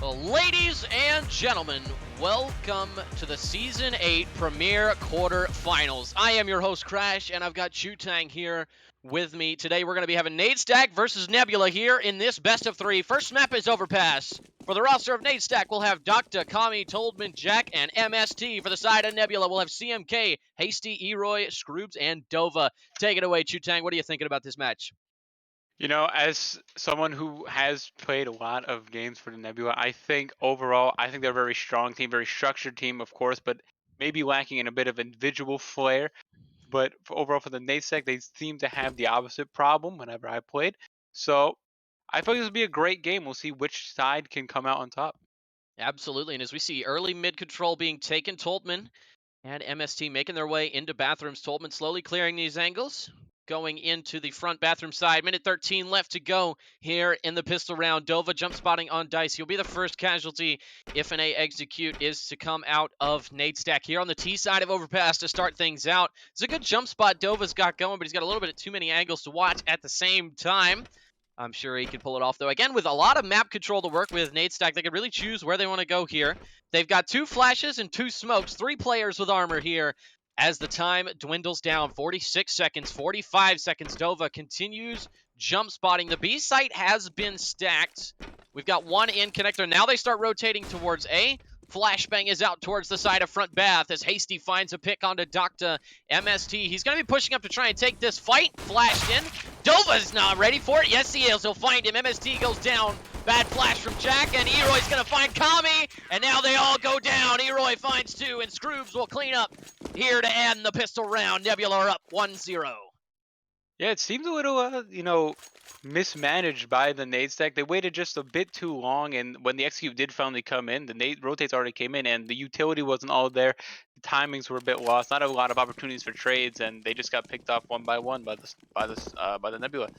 Well, ladies and gentlemen, welcome to the Season 8 Premier Quarterfinals. I am your host, Crash, and I've got Chutang here with me. Today we're going to be having Nade Stack versus Nebula here in this best of three. First map is Overpass. For the roster of Nade Stack, we'll have Dr. Kami, Toldman, Jack, and MST. For the side of Nebula, we'll have CMK, Hasty, Eroy, Scroobs, and Dova. Take it away, Chutang. What are you thinking about this match? As someone who has played a lot of games for the Nebula, I think overall, they're a very strong team, very structured team, of course, but maybe lacking in a bit of individual flair. But overall, for the NASEC, they seem to have the opposite problem whenever I played. So I think this will be a great game. We'll see which side can come out on top. Absolutely, and as we see early mid control being taken, Toldman and MST making their way into bathrooms. Toldman slowly clearing these angles. Going into the front bathroom side. Minute 13 left to go here in the pistol round. Dova jump spotting on Dice. He'll be the first casualty if an A execute is to come out of Nade Stack here on the T side of Overpass to start things out. It's a good jump spot Dova's got going, but he's got a little bit of too many angles to watch at the same time. I'm sure he can pull it off, though. Again, with a lot of map control to work with, Nade Stack, they can really choose where they want to go here. They've got 2 flashes and 2 smokes, 3 players with armor here as the time dwindles down. 46 seconds, 45 seconds. Dova continues jump spotting. The B site has been stacked. We've got 1 in connector. Now they start rotating towards A. Flashbang is out towards the side of front bath as Hasty finds a pick onto Dr. MST. He's going to be pushing up to try and take this fight. Flashed in. Dova's not ready for it. Yes, he is. He'll find him. MST goes down. Bad flash from Jack, and Eroy's going to find Kami, and now they all go down. Eroy finds 2, and Scroobs will clean up here to end the pistol round. Nebula are up 1-0. Yeah, it seems a little, mismanaged by the nade stack. They waited just a bit too long, and when the execute did finally come in, the nade rotates already came in, and the utility wasn't all there. The timings were a bit lost. Not a lot of opportunities for trades, and they just got picked off one by one by the Nebula.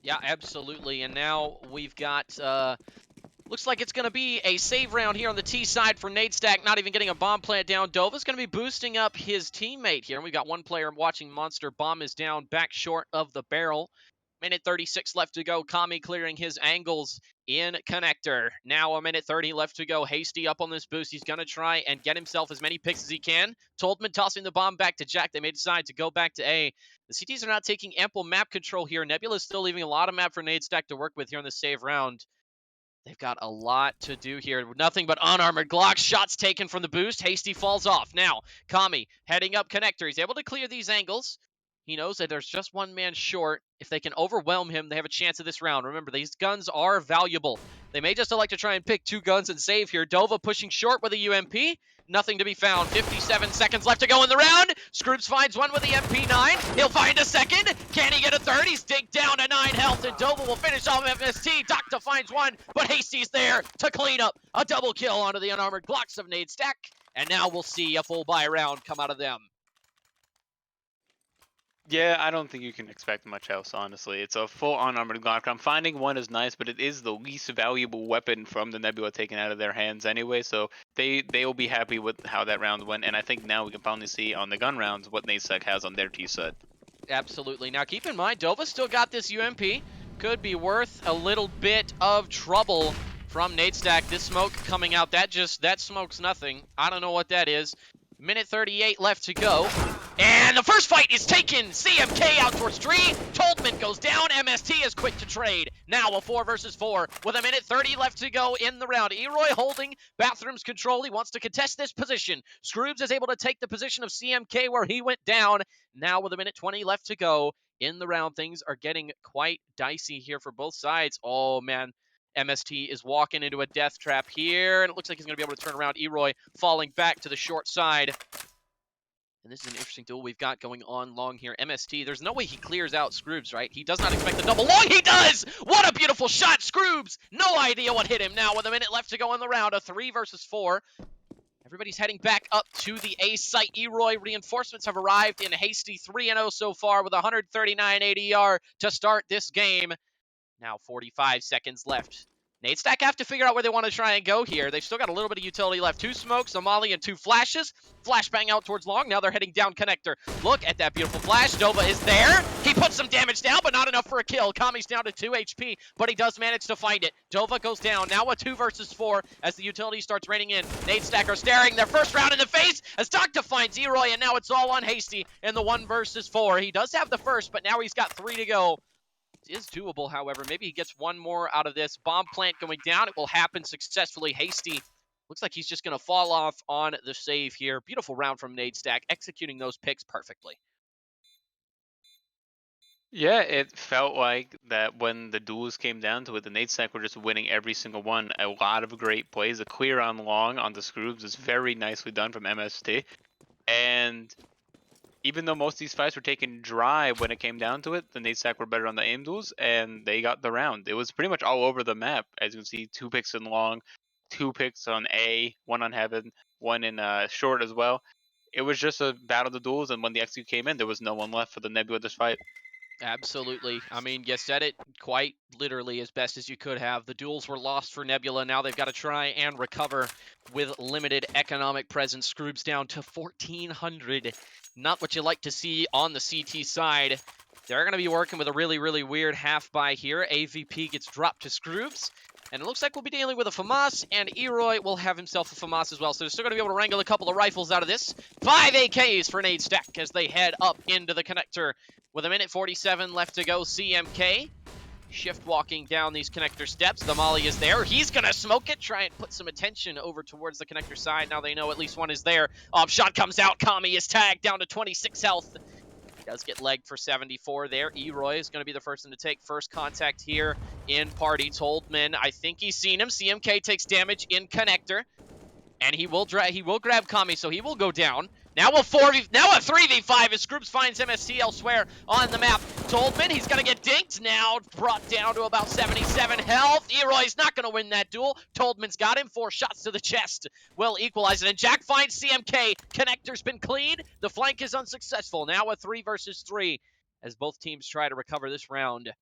Yeah, absolutely. And now we've got looks like it's going to be a save round here on the T side for Nade Stack, not even getting a bomb plant down. Dova's going to be boosting up his teammate here. We've got one player watching Monster. Bomb is down, back short of the barrel. Minute 36 left to go. Kami clearing his angles in connector. Now a minute 30 left to go. Hasty up on this boost. He's going to try and get himself as many picks as he can. Toldman tossing the bomb back to Jack. They may decide to go back to A. The CTs are not taking ample map control here. Nebula is still leaving a lot of map for Nade Stack to work with here in the save round. They've got a lot to do here. Nothing but unarmored Glock shots taken from the boost. Hasty falls off. Now, Kami heading up connector. He's able to clear these angles. He knows that there's just one man short. If they can overwhelm him, they have a chance of this round. Remember, these guns are valuable. They may just elect to try and pick 2 guns and save here. Dova pushing short with a UMP. Nothing to be found. 57 seconds left to go in the round. Scroobs finds one with the MP9. He'll find a second. Can he get a third? He's digged down to 9 health, and Dova will finish off MST. Doctor finds one, but Hasty's there to clean up a double kill onto the unarmored Glocks of Nade Stack. And now we'll see a full buy round come out of them. Yeah, I don't think you can expect much else, honestly. It's a full unarmored Glock. I'm finding one is nice, but it is the least valuable weapon from the Nebula taken out of their hands anyway, so they will be happy with how that round went, and I think now we can finally see on the gun rounds what NASEC has on their T-set. Absolutely. Now keep in mind, Dova still got this UMP. Could be worth a little bit of trouble from Nade Stack. This smoke coming out, that smoke's nothing. I don't know what that is. Minute 38 left to go. And the first fight is taken. CMK out towards tree. Toldman goes down. MST is quick to trade. Now a 4 versus 4 with a minute 30 left to go in the round. Eroy holding Bathroom's control. He wants to contest this position. Scroobs is able to take the position of CMK where he went down. Now with a minute 20 left to go in the round, things are getting quite dicey here for both sides. Oh, man. MST is walking into a death trap here, and it looks like he's going to be able to turn around. Eroy falling back to the short side. And this is an interesting duel we've got going on long here. MST, there's no way he clears out Scroobs, right? He does not expect the double long. He does! What a beautiful shot, Scroobs! No idea what hit him now with a minute left to go in the round. A 3 versus 4. Everybody's heading back up to the A site. Eroy reinforcements have arrived in Hasty 3-0 so far with 139 ADR to start this game. Now 45 seconds left. NadeStack have to figure out where they want to try and go here. They've still got a little bit of utility left. 2 smokes, a molly, and 2 flashes. Flashbang out towards long. Now they're heading down connector. Look at that beautiful flash. Nova is there. He puts some damage down, but not enough for a kill. Kami's down to 2 HP, but he does manage to find it. Dova goes down. Now a 2 versus 4 as the utility starts raining in. NadeStack are staring their first round in the face as Doctor finds Eroy, and now it's all on Hasty in the 1 versus 4. He does have the first, but now he's got 3 to go. It is doable, however. Maybe he gets 1 more out of this. Bomb plant going down. It will happen successfully. Hasty looks like he's just going to fall off on the save here. Beautiful round from NadeStack, executing those picks perfectly. Yeah, it felt like that when the duels came down to it, the NadeStack were just winning every single one. A lot of great plays. The clear on long on the Scroobs is very nicely done from MST. And even though most of these fights were taken dry when it came down to it, the NadeStack were better on the aim duels, and they got the round. It was pretty much all over the map. As you can see, 2 picks in long, 2 picks on A, 1 on heaven, 1 in short as well. It was just a battle of the duels, and when the XQ came in, there was no one left for the Nebula this fight. Absolutely. I mean, you said it quite literally as best as you could have. The duels were lost for Nebula. Now they've got to try and recover with limited economic presence. Scroobs down to 1,400. Not what you like to see on the CT side. They're going to be working with a really, really weird half buy here. AVP gets dropped to Scroobs. And it looks like we'll be dealing with a FAMAS, and Eroy will have himself a FAMAS as well. So they're still going to be able to wrangle a couple of rifles out of this. 5 AKs for NadeStack as they head up into the connector. With 1:47 left to go, CMK shift walking down these connector steps. The molly is there. He's going to smoke it, try and put some attention over towards the connector side. Now they know at least one is there. Shot comes out. Kami is tagged down to 26 health. He does get legged for 74 there. Eroy is going to be the first one to take first contact here in party. Toldman, I think he's seen him. CMK takes damage in connector. And he will grab Kami, so he will go down. Now a 3v5 as Scroobs finds MST elsewhere on the map. Toldman, he's gonna get dinked now, brought down to about 77 health. Eroy's not gonna win that duel. Toldman's got him, 4 shots to the chest. Will equalize it, and Jack finds CMK. Connector's been cleaned. The flank is unsuccessful. Now a 3 versus 3 as both teams try to recover this round.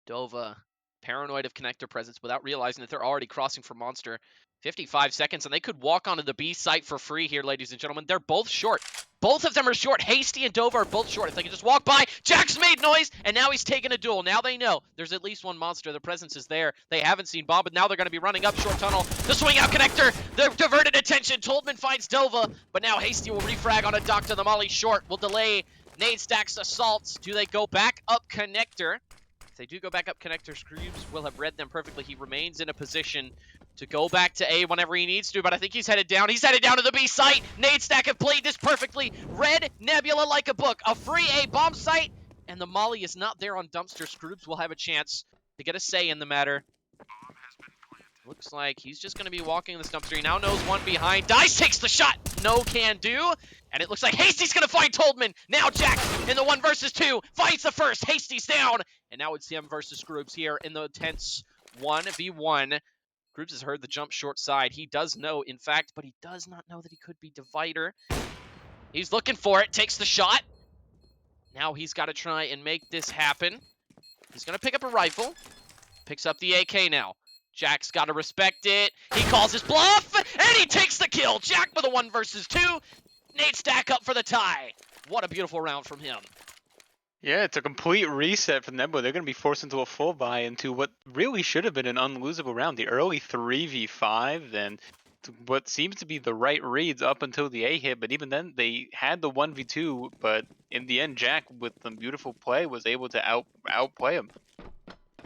Dova, paranoid of connector presence without realizing that they're already crossing for Monster. 55 seconds, and they could walk onto the B site for free here, ladies and gentlemen. They're both short. Both of them are short. Hasty and Dova are both short. If they can just walk by, Jack's made noise, and now he's taking a duel. Now they know there's at least one Monster. The presence is there. They haven't seen Bob, but now they're going to be running up short tunnel. The swing out connector. The diverted attention. Toldman finds Dova, but now Hasty will refrag on a Doctor. The molly short will delay NadeStack's assaults. Do they go back up connector? If they do go back up connector, Scroobs will have read them perfectly. He remains in a position to go back to A whenever he needs to, but I think he's headed down. He's headed down to the B site. NadeStack have played this perfectly. Read Nebula like a book. A free A bomb site, and the molly is not there on Dumpster. Scroobs will have a chance to get a say in the matter. Looks like he's just going to be walking this dumpster. He now knows one behind. Dice takes the shot. No can do. And it looks like Hasty's going to find Toldman. Now Jack in the 1 versus 2 finds the first. Hasty's down. And now it's him versus Scroobs here in the tense 1v1. Scroobs has heard the jump short side. He does know, in fact, but he does not know that he could be divider. He's looking for it. Takes the shot. Now he's got to try and make this happen. He's going to pick up a rifle. Picks up the AK now. Jack's got to respect it. He calls his bluff, and he takes the kill. Jack with a 1 versus 2. NadeStack up for the tie. What a beautiful round from him. Yeah, it's a complete reset for Nebula. They're going to be forced into a full buy into what really should have been an unlosable round. The early 3v5, then what seems to be the right reads up until the A hit, but even then they had the 1v2, but in the end, Jack, with some beautiful play, was able to outplay him.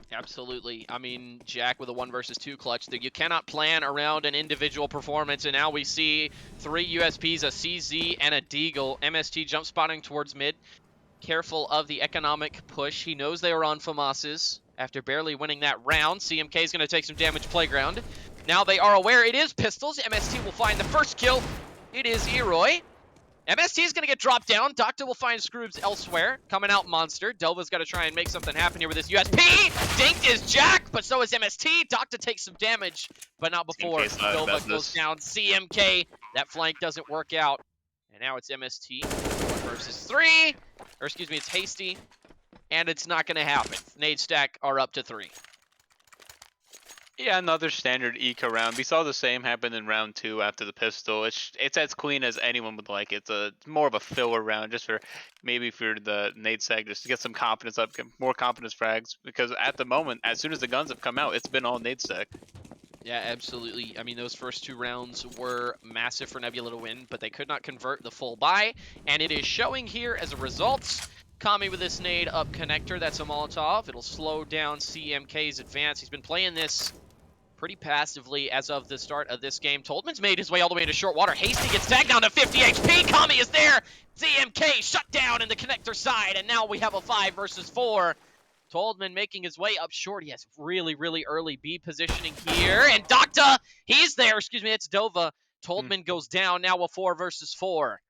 Absolutely. I mean, Jack with a 1 versus 2 clutch. You cannot plan around an individual performance, and now we see 3 USPs, a CZ, and a Deagle. MST jump spotting towards mid. Careful of the economic push. He knows they were on FAMASes after barely winning that round. CMK is going to take some damage playground. Now they are aware it is pistols. MST will find the first kill. It is Eroy. MST is going to get dropped down. Doctor will find Scroobs elsewhere. Coming out Monster. Delva's got to try and make something happen here with his USP. Dinked is Jack, but so is MST. Doctor takes some damage, but not before Delva goes down. CMK, that flank doesn't work out. And now it's MST 1 versus 3. Or excuse me, it's Hasty. And it's not going to happen. NadeStack are up to 3. Yeah, another standard eco round. We saw the same happen in round 2 after the pistol. It's as clean as anyone would like. It's more of a filler round, just for maybe for the Nade seg, just to get some confidence up, get more confidence frags. Because at the moment, as soon as the guns have come out, it's been all Nade seg. Yeah, absolutely. I mean, those first 2 rounds were massive for Nebula to win, but they could not convert the full buy, and it is showing here as a result. Kami with this nade up connector, that's a Molotov. It'll slow down CMK's advance. He's been playing this pretty passively as of the start of this game. Toldman's made his way all the way into short water. Hasty gets tagged down to 50 HP. Kami is there. CMK shut down in the connector side, and now we have a 5 versus 4. Toldman making his way up short. He has really, really early B positioning here. And Docta, he's there. Excuse me, it's Dova. Toldman goes down. Now a 4 versus 4.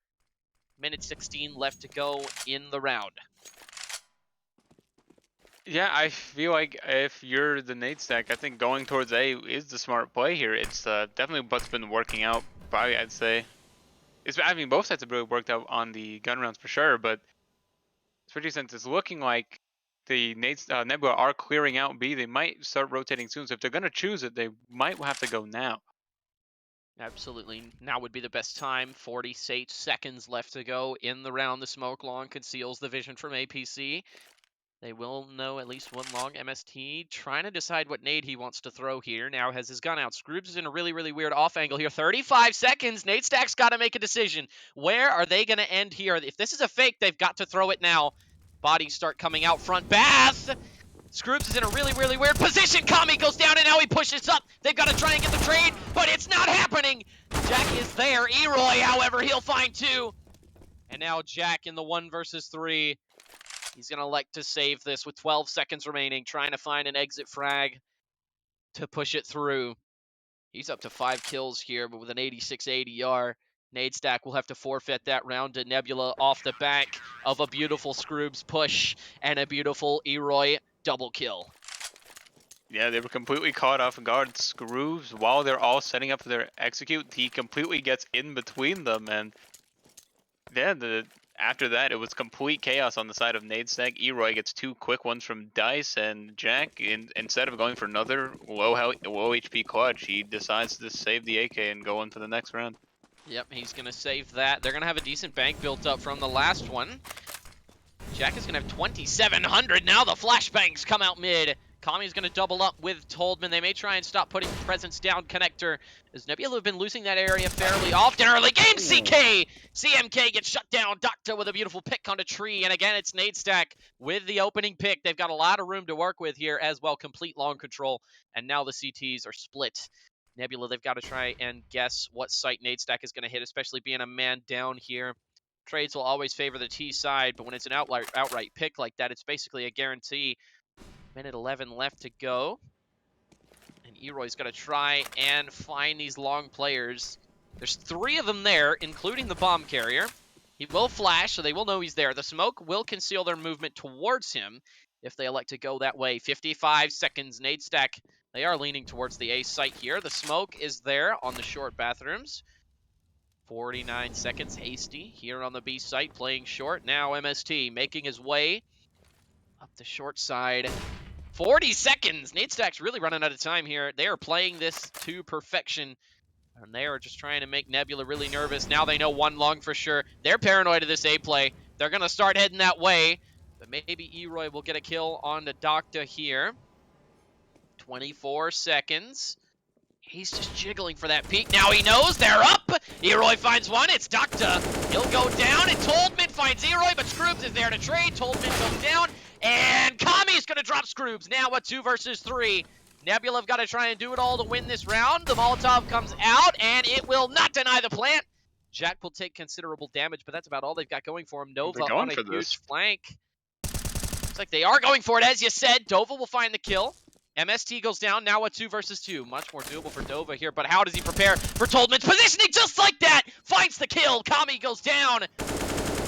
Minute 16 left to go in the round. Yeah, I feel like if you're the Nade stack, I think going towards A is the smart play here. It's definitely what's been working out, probably, I'd say. I mean, both sides have really worked out on the gun rounds for sure, but especially since it's looking like the Nebula are clearing out B, they might start rotating soon. So if they're going to choose it, they might have to go now. Absolutely. Now would be the best time. 48 seconds left to go in the round. The smoke long conceals the vision from APC. They will know at least one long. MST trying to decide what nade he wants to throw here. Now has his gun out. Scroops is in a really, really weird off angle here. 35 seconds. Nade Stack's got to make a decision. Where are they going to end here? If this is a fake, they've got to throw it now. Bodies start coming out front. Bath! Scroops is in a really, really weird position. Kami goes down, and now he pushes up. They've got to try and get the trade, but it's not happening. Jack is there. Eroy, however, he'll find 2. And now Jack in the 1 versus 3. He's going to elect to save this with 12 seconds remaining, trying to find an exit frag to push it through. He's up to 5 kills here, but with an 86 ADR, Nade Stack will have to forfeit that round to Nebula off the back of a beautiful Scroobs push and a beautiful Eroy double kill. Yeah, they were completely caught off guard. Scrooves, while they're all setting up for their execute, he completely gets in between them, and yeah, after that, it was complete chaos on the side of Nade Stack. Eroy gets 2 quick ones from Dice, and Jack, instead of going for another low HP clutch, he decides to save the AK and go on to the next round. Yep, he's going to save that. They're going to have a decent bank built up from the last one. Jack is going to have 2,700. Now the flashbangs come out mid. Kami's going to double up with Toldman. They may try and stop putting presence down connector, as Nebula have been losing that area fairly often early game. CMK gets shut down. Docta with a beautiful pick on a tree. And again, it's Nade Stack with the opening pick. They've got a lot of room to work with here as well. Complete long control. And now the CTs are split. Nebula, they've got to try and guess what site Nade Stack is going to hit, especially being a man down here. Trades will always favor the T side, but when it's an outright pick like that, it's basically a guarantee. Minute 11 left to go. And Eroy's got to try and find these long players. There's 3 of them there, including the bomb carrier. He will flash, so they will know he's there. The smoke will conceal their movement towards him if they elect to go that way. 55 seconds, Nade Stack. They are leaning towards the A site here. The smoke is there on the short bathrooms. 49 seconds, Hasty here on the B site, playing short. Now MST making his way up the short side. 40 seconds! Nade Stack's really running out of time here. They are playing this to perfection. And they are just trying to make Nebula really nervous. Now they know 1 long for sure. They're paranoid of this A play. They're going to start heading that way. But maybe Eroy will get a kill on the Docta here. 24 seconds. He's just jiggling for that peek. Now he knows they're up. Eroy finds 1. It's Docta. He'll go down, and Toldman finds Eroy, but Scroobs is there to trade. Toldman goes down, and Kami's going to drop Scroobs. Now a 2 versus 3. Nebula have got to try and do it all to win this round. The Molotov comes out, and it will not deny the plant. Jack will take considerable damage, but that's about all they've got going for him. Nova on a huge flank. Looks like they are going for it, as you said. Dova will find the kill. MST goes down, now a 2 versus 2. Much more doable for Dova here, but how does he prepare for Toldman's positioning? Just like that! Finds the kill, Kami goes down.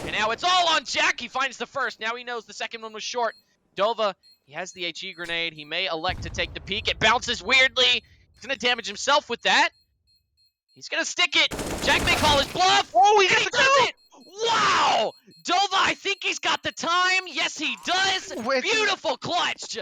And now it's all on Jack. He finds the first. Now he knows the second one was short. Dova, he has the HE grenade. He may elect to take the peek. It bounces weirdly. He's going to damage himself with that. He's going to stick it. Jack may call his bluff. Oh, he does it! Wow! Dova, I think he's got the time. Yes, he does. Beautiful clutch.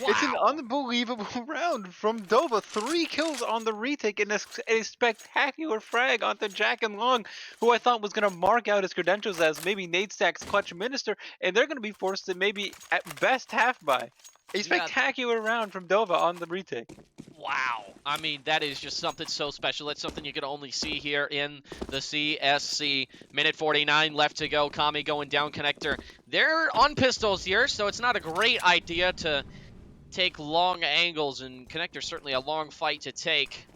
It's an Wow. unbelievable round from Dova. 3 kills on the retake and a spectacular frag onto Jack and Long, who I thought was going to mark out his credentials as maybe Nade Stack's clutch minister, and they're going to be forced to maybe at best half buy. A Yeah. spectacular round from Dova on the retake. Wow. I mean, that is just something so special. That's something you can only see here in the CSC. Minute 49 left to go. Kami going down connector. They're on pistols here, so it's not a great idea to take long angles, and connector's certainly a long fight to take.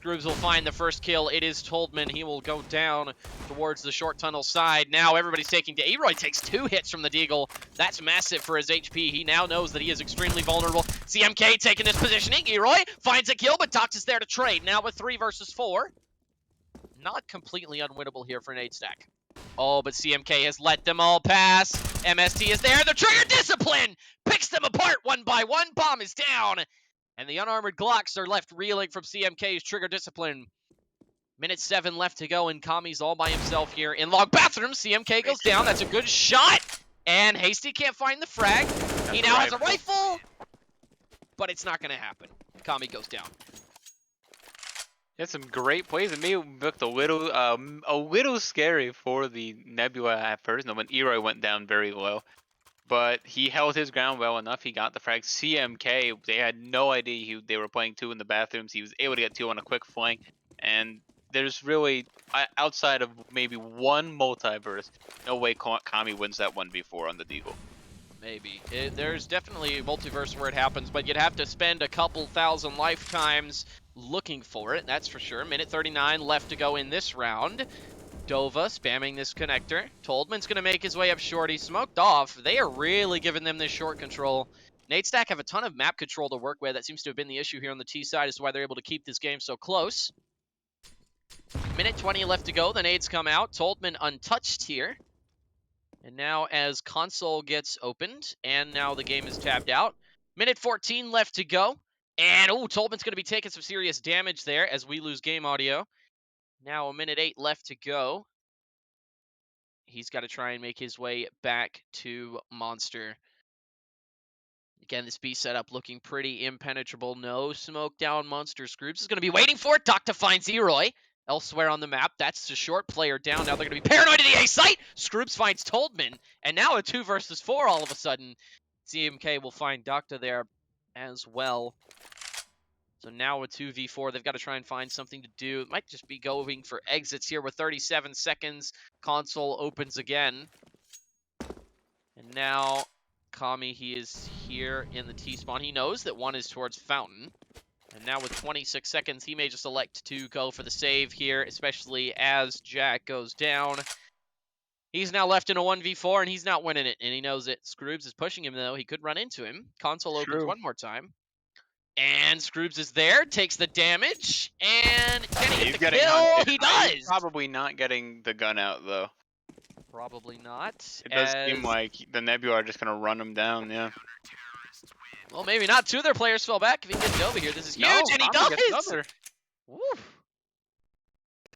Grooves will find the first kill. It is Toldman. He will go down towards the short tunnel side. Now everybody's taking to Eroy takes 2 hits from the Deagle. That's massive for his HP. He now knows that he is extremely vulnerable. CMK taking this positioning. Eroy finds a kill, but Dox is there to trade. Now with 3 versus 4. Not completely unwinnable here for Nade Stack. Oh, but CMK has let them all pass. MST is there. The trigger discipline picks them apart one by one. Bomb is down. And the unarmored Glocks are left reeling from CMK's trigger discipline. Minute 7 left to go, and Kami's all by himself here in log bathroom. CMK goes down. That's a good shot. And Hasty can't find the frag. He now has a rifle, but it's not going to happen. Kami goes down. He had some great plays. It may have looked a little scary for the Nebula at first. No, when Eroy went down very low. But he held his ground well enough. He got the frag. CMK, they had no idea they were playing 2 in the bathrooms. He was able to get 2 on a quick flank. And there's really, outside of maybe one multiverse, no way Kami wins that 1v4 on the Deagle. Maybe. There's definitely a multiverse where it happens, but you'd have to spend a couple thousand lifetimes looking for it, that's for sure. Minute 39 left to go in this round. Dova spamming this connector. Toldman's going to make his way up short. He's smoked off. They are really giving them this short control. Nade Stack have a ton of map control to work with. That seems to have been the issue here on the T side, is why they're able to keep this game so close. Minute 20 left to go. The nades come out. Toldman untouched here. And now as console gets opened, and now the game is tabbed out. Minute 14 left to go. And, oh, Toldman's going to be taking some serious damage there as we lose game audio. Now a minute 8 left to go. He's got to try and make his way back to Monster. Again, this B setup looking pretty impenetrable. No smoke down Monster. Scroops is going to be waiting for it. Doctor finds Eroy elsewhere on the map. That's the short player down. Now they're going to be paranoid to the A site. Scroops finds Toldman. And now a 2 versus 4 all of a sudden. CMK will find Doctor there as well. So now a 2v4, they've got to try and find something to do. It might just be going for exits here with 37 seconds. Console opens again. And now Kami, he is here in the T-spawn. He knows that 1 is towards Fountain. And now with 26 seconds, he may just elect to go for the save here, especially as Jack goes down. He's now left in a 1v4, and he's not winning it, and he knows it. Scroobs is pushing him, though. He could run into him. Console opens one more time. And Scroobs is there, takes the damage, and can he get the kill? He does! He's probably not getting the gun out, though. Probably not. It does seem like the Nebula are just going to run him down, yeah. Well, maybe not. 2 of their players fell back. If he gets over here, this is huge, and he does! Woo.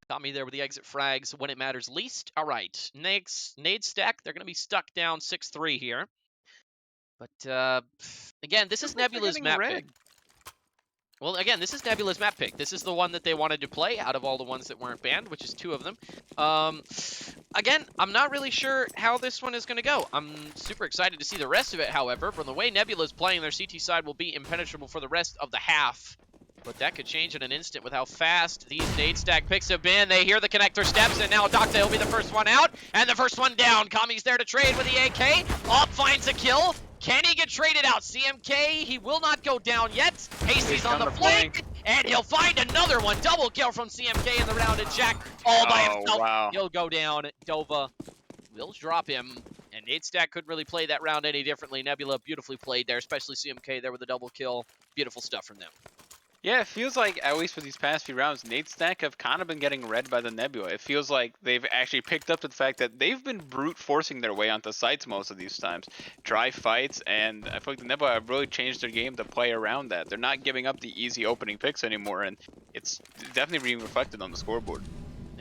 Got me there with the exit frags when it matters least. All right, next, Nade Stack, they're going to be stuck down 6-3 here. But, again, this is Nebula's map pick. Well, again, this is Nebula's map pick. This is the one that they wanted to play out of all the ones that weren't banned, which is 2 of them. Again, I'm not really sure how this one is going to go. I'm super excited to see the rest of it, however. From the way Nebula's playing, their CT side will be impenetrable for the rest of the half. But that could change in an instant with how fast these Nade Stack picks have been. They hear the connector steps, and now Docta will be the first one out, and the first one down. Kami's there to trade with the AK. Op finds a kill. Can he get traded out? CMK, he will not go down yet. Hasty's on the flank, and he'll find another one. Double kill from CMK in the round, and Jack all by himself. Wow. He'll go down. Dova will drop him, and Nade Stack couldn't really play that round any differently. Nebula beautifully played there, especially CMK there with a double kill. Beautiful stuff from them. Yeah, it feels like, at least for these past few rounds, Nade Stack have kind of been getting read by the Nebula. It feels like they've actually picked up the fact that they've been brute forcing their way onto sites most of these times. Dry fights, and I feel like the Nebula have really changed their game to play around that. They're not giving up the easy opening picks anymore, and it's definitely being reflected on the scoreboard.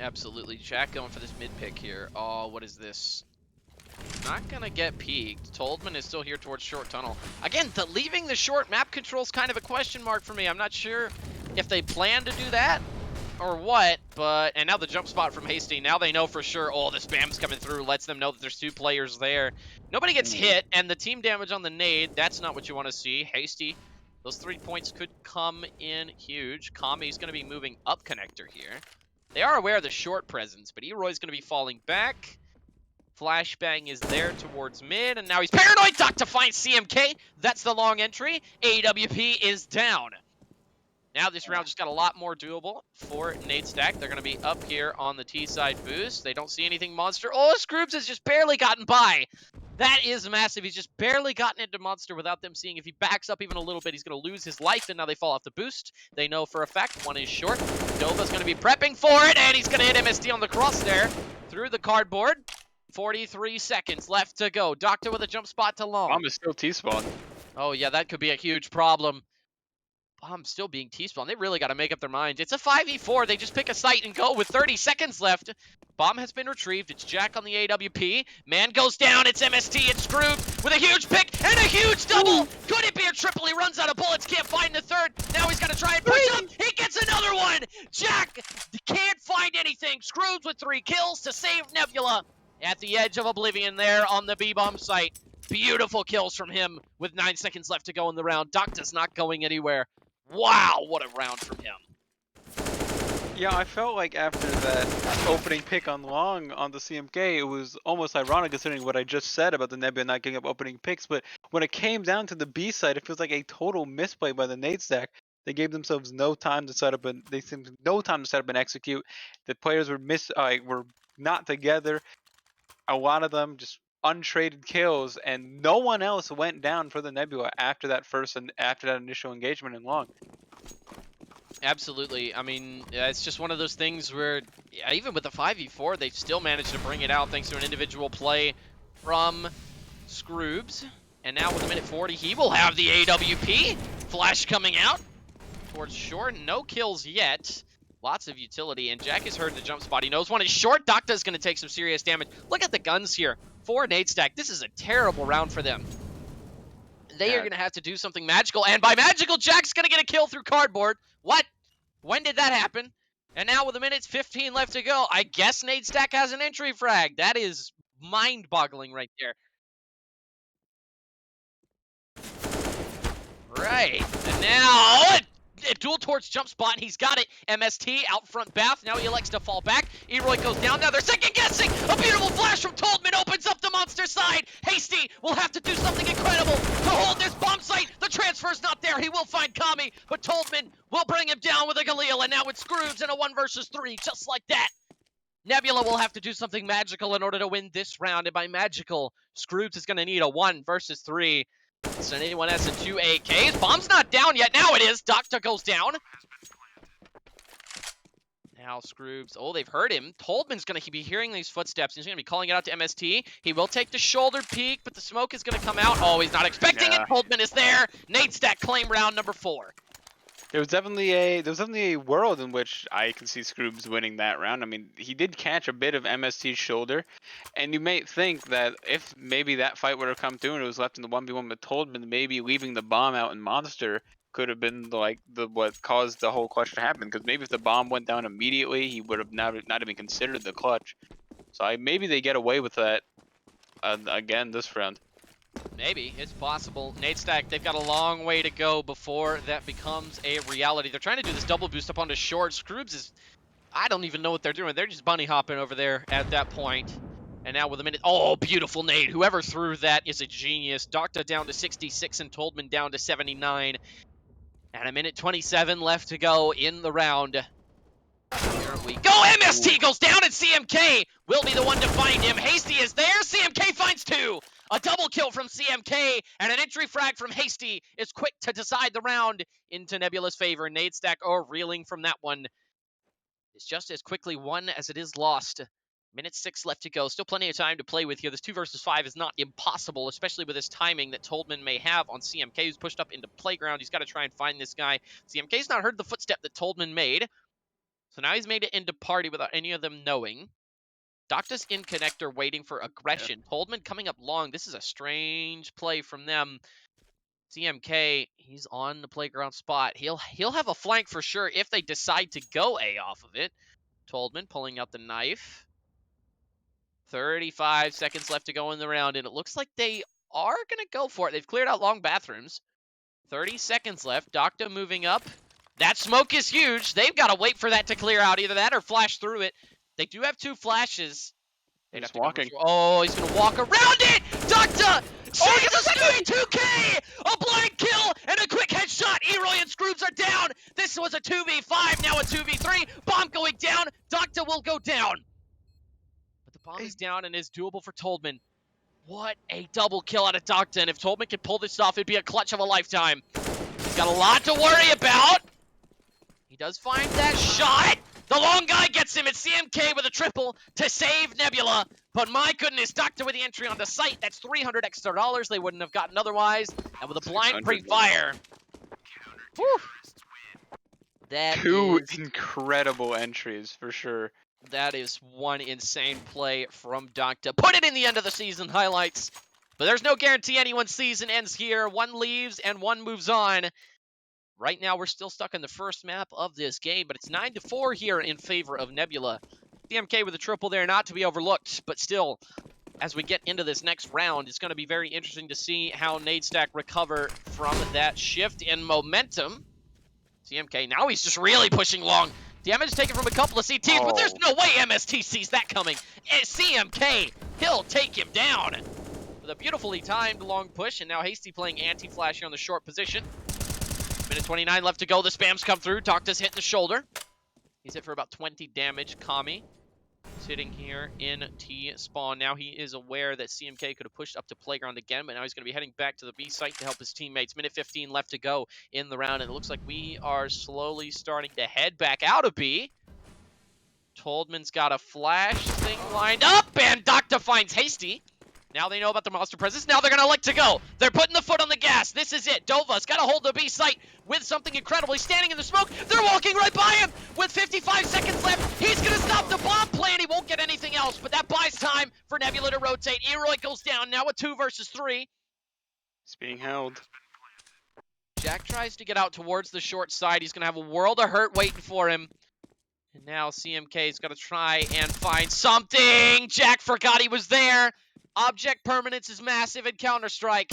Absolutely. Jack going for this mid pick here. Oh, what is this? Not gonna get peeked. Toldman is still here towards short tunnel. Again, leaving the short map control is kind of a question mark for me. I'm not sure if they plan to do that or what, and now the jump spot from Hasty. Now they know for sure, oh, the spam's coming through, lets them know that there's 2 players there. Nobody gets hit, and the team damage on the nade, that's not what you want to see. Hasty, those 3 points could come in huge. Kami's going to be moving up connector here. They are aware of the short presence, but Eroy's going to be falling back. Flashbang is there towards mid, and now he's paranoid. Duck to find CMK. That's the long entry. AWP is down. Now this round just got a lot more doable for Nadestack. They're going to be up here on the T-side boost. They don't see anything monster. Oh, Scroops has just barely gotten by. That is massive. He's just barely gotten into monster without them seeing. If he backs up even a little bit, he's going to lose his life, and now they fall off the boost. They know for a fact one is short. Dova's going to be prepping for it, and he's going to hit MSD on the cross there through the cardboard. 43 seconds left to go. Doctor with a jump spot to long. Bomb is still T-spawn. Oh, yeah, that could be a huge problem. Bomb still being T-spawn. They really got to make up their minds. It's a 5v4. They just pick a site and go with 30 seconds left. Bomb has been retrieved. It's Jack on the AWP. Man goes down. It's MST. It's Screwed with a huge pick and a huge double. Ooh. Could it be a triple? He runs out of bullets. Can't find the third. Now he's going to try and push up. He gets another one. Jack can't find anything. Screwed with 3 kills to save Nebula at the edge of oblivion there on the B-bomb site. Beautiful kills from him with 9 seconds left to go in the round. Docta's not going anywhere. Wow, what a round from him. Yeah, I felt like after that opening pick on long on the CMK, it was almost ironic considering what I just said about the Nebula not getting up opening picks, but when it came down to the B side, it feels like a total misplay by the Nadestack. They gave themselves no time to set up and execute. The players were not together. A lot of them just untraded kills, and no one else went down for the Nebula after that initial engagement in long. Absolutely. I mean, it's just one of those things where even with the 5v4, they've still managed to bring it out thanks to an individual play from Scroobs. And now with a minute 40, he will have the AWP. Flash coming out towards short. No kills yet. Lots of utility, and Jack has heard the jump spot. He knows one is short. Docta's going to take some serious damage. Look at the guns here for Nadestack. This is a terrible round for them. They are going to have to do something magical, and by magical, Jack's going to get a kill through cardboard. What? When did that happen? And now with a minute 15 left to go, I guess Nadestack has an entry frag. That is mind-boggling right there. Right, and now a dual torch jump spot, and he's got it. MST out front Bath. Now he elects to fall back. Eroy goes down. Now they're second guessing. A beautiful flash from Toldman opens up the monster side. Hasty will have to do something incredible to hold this bomb site. The transfer's not there. He will find Kami, but Toldman will bring him down with a Galil, and now it's Scrooge in a 1 versus 3, just like that. Nebula will have to do something magical in order to win this round, and by magical, Scrooge is going to need a 1 versus 3. So anyone has a 2 AKs. Bomb's not down yet. Now it is. Doctor goes down. Now Scroobs. Oh, they've heard him. Toldman's going to be hearing these footsteps. He's going to be calling it out to MST. He will take the shoulder peek, but the smoke is going to come out. Oh, he's not expecting it. Toldman is there. Nadestack claim round number 4. There was definitely a world in which I can see Scroobs winning that round. I mean, he did catch a bit of MST's shoulder, and you may think that if maybe that fight would have come through and it was left in the 1v1 with Toldman, maybe leaving the bomb out in Monster could have been like what caused the whole clutch to happen. Because maybe if the bomb went down immediately, he would have not even considered the clutch. So maybe they get away with that again this round. Maybe. It's possible. Nadestack, they've got a long way to go before that becomes a reality. They're trying to do this double boost up onto short. Scroobs is... I don't even know what they're doing. They're just bunny hopping over there at that point. And now with a minute... Oh, beautiful nade. Whoever threw that is a genius. Docta down to 66 and Toldman down to 79. And a minute 27 left to go in the round. Here we go. MST goes down, and CMK will be the one to find him. Hasty is there. CMK finds 2. A double kill from CMK, and an entry frag from Hasty is quick to decide the round into Nebula's favor. Nadestack, reeling from that one. It's just as quickly won as it is lost. Minute 6 left to go. Still plenty of time to play with here. This 2 versus 5 is not impossible, especially with this timing that Toldman may have on CMK, who's pushed up into playground. He's got to try and find this guy. CMK's not heard the footstep that Toldman made. So now he's made it into party without any of them knowing. Docta's in connector waiting for aggression. Toldman coming up long. This is a strange play from them. CMK, he's on the playground spot. He'll have a flank for sure if they decide to go A off of it. Toldman pulling out the knife. 35 seconds left to go in the round, and it looks like they are going to go for it. They've cleared out long bathrooms. 30 seconds left. Docta moving up. That smoke is huge. They've got to wait for that to clear out. Either that or flash through it. They do have 2 flashes. They'd He's have to walking. Oh, he's going to walk around it! Docta! Saves the Scooby 2K! A blind kill and a quick headshot! Eroy and Scroobs are down! This was a 2v5, now a 2v3. Bomb going down. Docta will go down. But the bomb is down and is doable for Toldman. What a double kill out of Docta, and if Toldman can pull this off, it'd be a clutch of a lifetime. He's got a lot to worry about. He does find that shot. The long guy gets him. It's CMK with a triple to save Nebula. But my goodness, Docta with the entry on the site. That's $300 extra they wouldn't have gotten otherwise. And with a blind pre-fire. That 2 is incredible entries for sure. That is one insane play from Docta. Put it in the end of the season highlights. But there's no guarantee anyone's season ends here. One leaves and one moves on. Right now, we're still stuck in the first map of this game, but it's 9-4 here in favor of Nebula. CMK with a triple there, not to be overlooked, but still, as we get into this next round, it's going to be very interesting to see how Nadestack recover from that shift in momentum. CMK, now he's just really pushing long. Damage taken from a couple of CTs, but there's no way MST sees that coming. CMK, he'll take him down. With a beautifully timed long push, and now Hasty playing anti-flash here on the short position. Minute 29 left to go. The spams come through. Docta's hit in the shoulder. He's hit for about 20 damage. Kami sitting here in T-spawn. Now he is aware that CMK could have pushed up to playground again, but now he's going to be heading back to the B site to help his teammates. Minute 15 left to go in the round, and it looks like we are slowly starting to head back out of B. Toldman's got a flash thing lined up, and Docta finds Hasty. Now they know about the monster presence. Now they're going to like to go. They're putting the foot on the gas. This is it. Dova's got to hold the B site with something incredible. He's standing in the smoke. They're walking right by him with 55 seconds left. He's going to stop the bomb plan. He won't get anything else, but that buys time for Nebula to rotate. Eroy goes down. Now a 2 versus 3. It's being held. Jack tries to get out towards the short side. He's going to have a world of hurt waiting for him. And now CMK's got to try and find something. Jack forgot he was there. Object permanence is massive in Counter-Strike.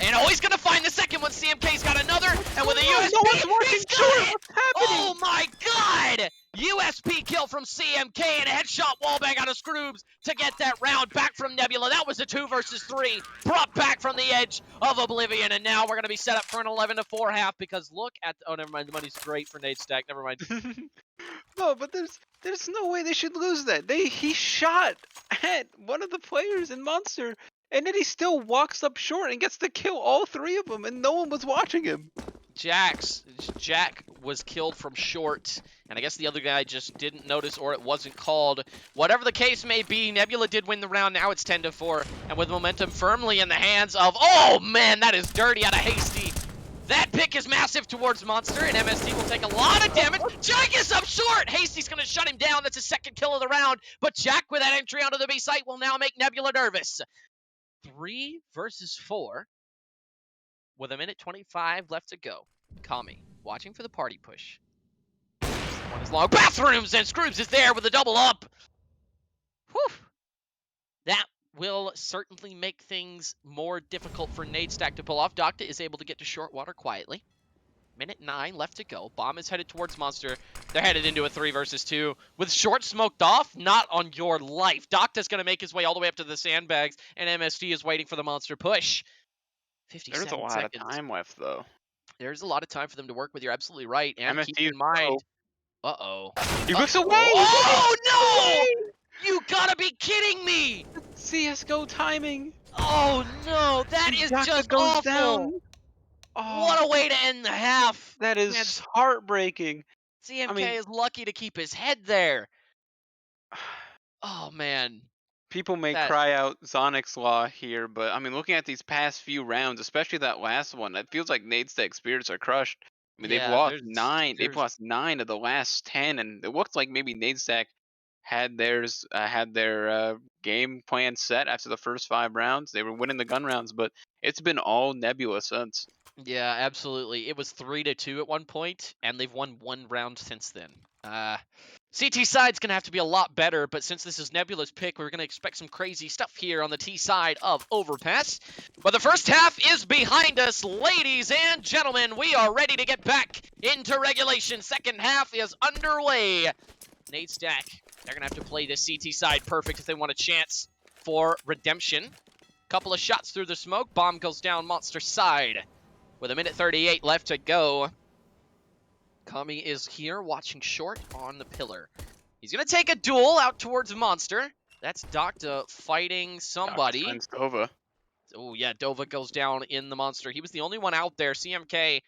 And he's going to find the second one. CMK's got another. And with a USP, he's got it! Oh my god! USP kill from CMK and a headshot wallbang out of Scroobs to get that round back from Nebula. That was a 2 versus 3. Brought back from the edge of Oblivion. And now we're going to be set up for an 11-4 half because look at... Oh, never mind. The money's great for Nadestack. Never mind. No, but there's no way they should lose that. He shot at one of the players in Monster, and then he still walks up short and gets to kill all 3 of them, and no one was watching him. Jack was killed from short, and I guess the other guy just didn't notice or it wasn't called. Whatever the case may be, Nebula did win the round. Now it's 10-4, and with momentum firmly in the hands of... Oh, man, that is dirty out of Hasty. That pick is massive towards Monster, and MST will take a lot of damage. Jack is up short! Hasty's going to shut him down. That's his second kill of the round. But Jack, with that entry onto the B site, will now make Nebula nervous. 3 versus 4. With a minute 25 left to go. Kami, watching for the party push. One is long. Bathrooms, and Scroobs is there with a double up. Whew. That will certainly make things more difficult for Nadestack to pull off. Docta is able to get to short water quietly. Minute 9 left to go. Bomb is headed towards Monster. They're headed into a 3 versus 2. With short smoked off, not on your life. Docta's going to make his way all the way up to the sandbags, and MST is waiting for the Monster push. 57 There's a lot seconds. of time left, though. There's a lot of time for them to work with. You're absolutely right. And MST keep in mind... Uh-oh. He looks away! Oh, no! You gotta be kidding me! CSGO timing. Oh, no. That is just awful. Down. Oh, what a way to end the half. That is Man, heartbreaking. CMK is lucky to keep his head there. Oh, man. People may cry out Zonic's Law here, but I mean, looking at these past few rounds, especially that last one, it feels like Nadestack's spirits are crushed. I mean, they've lost 9. They've lost 9 of the last 10, and it looks like maybe Nadestack had their game plan set after the first 5 rounds. They were winning the gun rounds, but it's been all Nebula since. Yeah, absolutely. It was 3-2 at one point, and they've won one round since then. CT side's going to have to be a lot better, but since this is Nebula's pick, we're going to expect some crazy stuff here on the T side of Overpass. But the first half is behind us, ladies and gentlemen. We are ready to get back into regulation. Second half is underway. Nade Stack, they're going to have to play this CT side perfect if they want a chance for redemption. Couple of shots through the smoke. Bomb goes down Monster side. With 1:38 left to go, Kami is here watching short on the pillar. He's going to take a duel out towards Monster. That's Docta fighting somebody. Finds Dova. Oh, yeah, Dova goes down in the Monster. He was the only one out there. CMK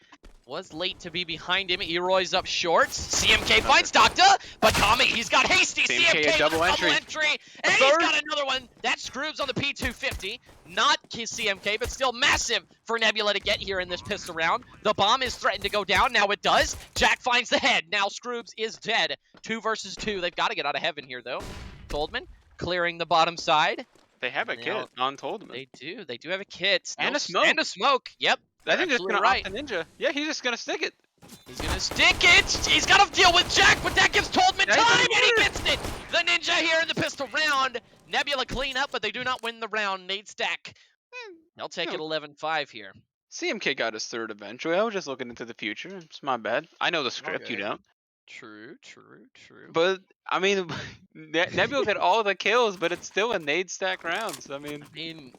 was late to be behind him. Eroy's up short. CMK finds Docta, but Kami, he's got hasty. CMK double entry. And he's got another one. That Scroops on the P250. Not CMK, but still massive for Nebula to get here in this pistol round. The bomb is threatened to go down. Now it does. Jack finds the head. Now Scroops is dead. 2 versus 2. They've got to get out of heaven here, though. Toldman clearing the bottom side. They have a kit on Toldman. They do. They do have a kit. And a smoke. And a smoke. Yep. I think they're just gonna right. opt the ninja. Yeah, he's just gonna stick it. He's gonna stick it. He's got to deal with Jack, but that gives Toldman time, and he gets it. The ninja here in the pistol round. Nebula clean up, but they do not win the round. Nade Stack. They'll take it 11-5 here. CMK got his third eventually. I was just looking into the future. It's my bad. I know the script. Okay. You don't. True. But I mean, Nebula had all the kills, but it's still a Nade Stack round. So, I mean, you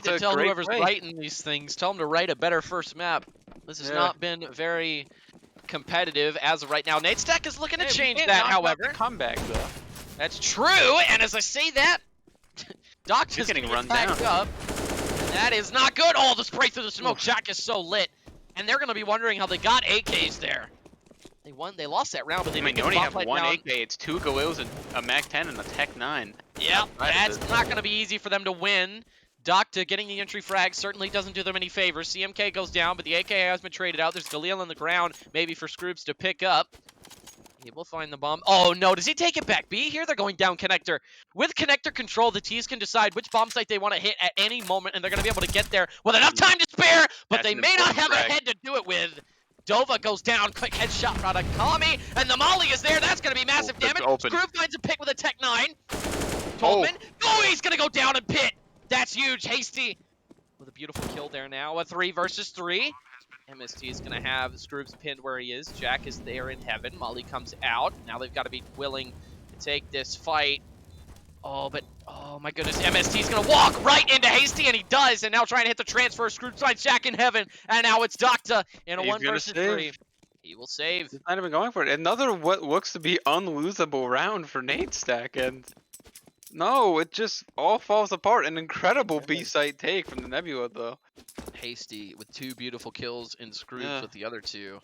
can tell whoever's writing these things, tell them to write a better first map. This has not been very competitive as of right now. Nade Stack is looking to change that, however. Comeback though. That's true, and as I say that, Doc's getting run down. Up. That is not good. Oh, the spray through the smoke. Jack is so lit, and they're going to be wondering how they got AKs there. They lost that round, but they you only have one AK. It's 2 Galils, a MAC-10, and a Tech-9. Yeah, that's not going to be easy for them to win. Docta getting the entry frag certainly doesn't do them any favors. CMK goes down, but the AK has been traded out. There's Galil on the ground, maybe for Scroops to pick up. He will find the bomb. Oh, no. Does he take it back? B here, they're going down connector. With connector control, the T's can decide which bomb site they want to hit at any moment, and they're going to be able to get there with enough time to spare, but they may not have a head to do it with. Dova goes down, quick headshot from Kami, and the Molly is there. That's going to be massive damage. Scroope finds a pick with a Tech-9. Toldman. Oh, he's going to go down and pit. That's huge. Hasty with a beautiful kill there now. A 3 versus 3. MST is going to have Scroops pinned where he is. Jack is there in heaven. Molly comes out. Now they've got to be willing to take this fight. Oh, but, oh my goodness, MST is going to walk right into Hasty, and he does, and now trying to hit the transfer. Scroops finds Jack in heaven, and now it's Docta in a 1 versus 3. He will save. He's not even going for it. Another what looks to be unlosable round for Nade Stack, and no, it just all falls apart. An incredible B-site take from the Nebula, though. Hasty with 2 beautiful kills, and Scroops with the other 2.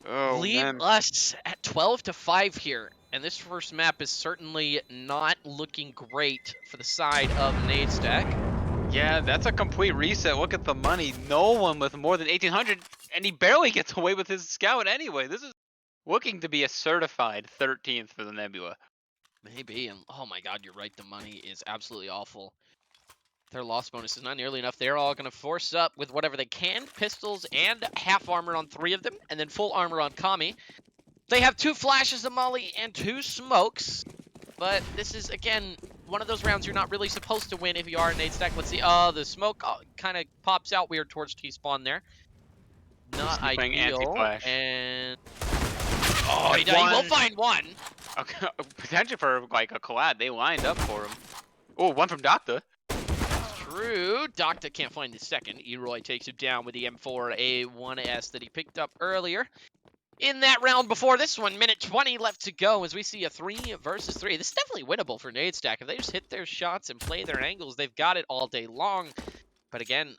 Oh, Leave man. us at 12-5 here. And this first map is certainly not looking great for the side of Nade Stack. Yeah, that's a complete reset. Look at the money. No one with more than 1,800, and he barely gets away with his scout anyway. This is looking to be a certified 13th for the Nebula. Maybe, and oh my god, you're right. The money is absolutely awful. Their loss bonus is not nearly enough. They're all going to force up with whatever they can. Pistols and half armor on 3 of them, and then full armor on Kami. They have 2 flashes of Molly and 2 smokes, but this is, again, one of those rounds you're not really supposed to win if you are a Nade Stack. Let's see. The smoke kind of pops out weird towards T-spawn there. Not ideal. And oh, he will find one. Okay, potentially for like a collab. They lined up for him. Oh, one from Docta. True. Docta can't find the second. Eroy takes him down with the M4A1S that he picked up earlier. In that round before this one, minute 20 left to go as we see a 3 versus 3. This is definitely winnable for Nade Stack. If they just hit their shots and play their angles, they've got it all day long. But again,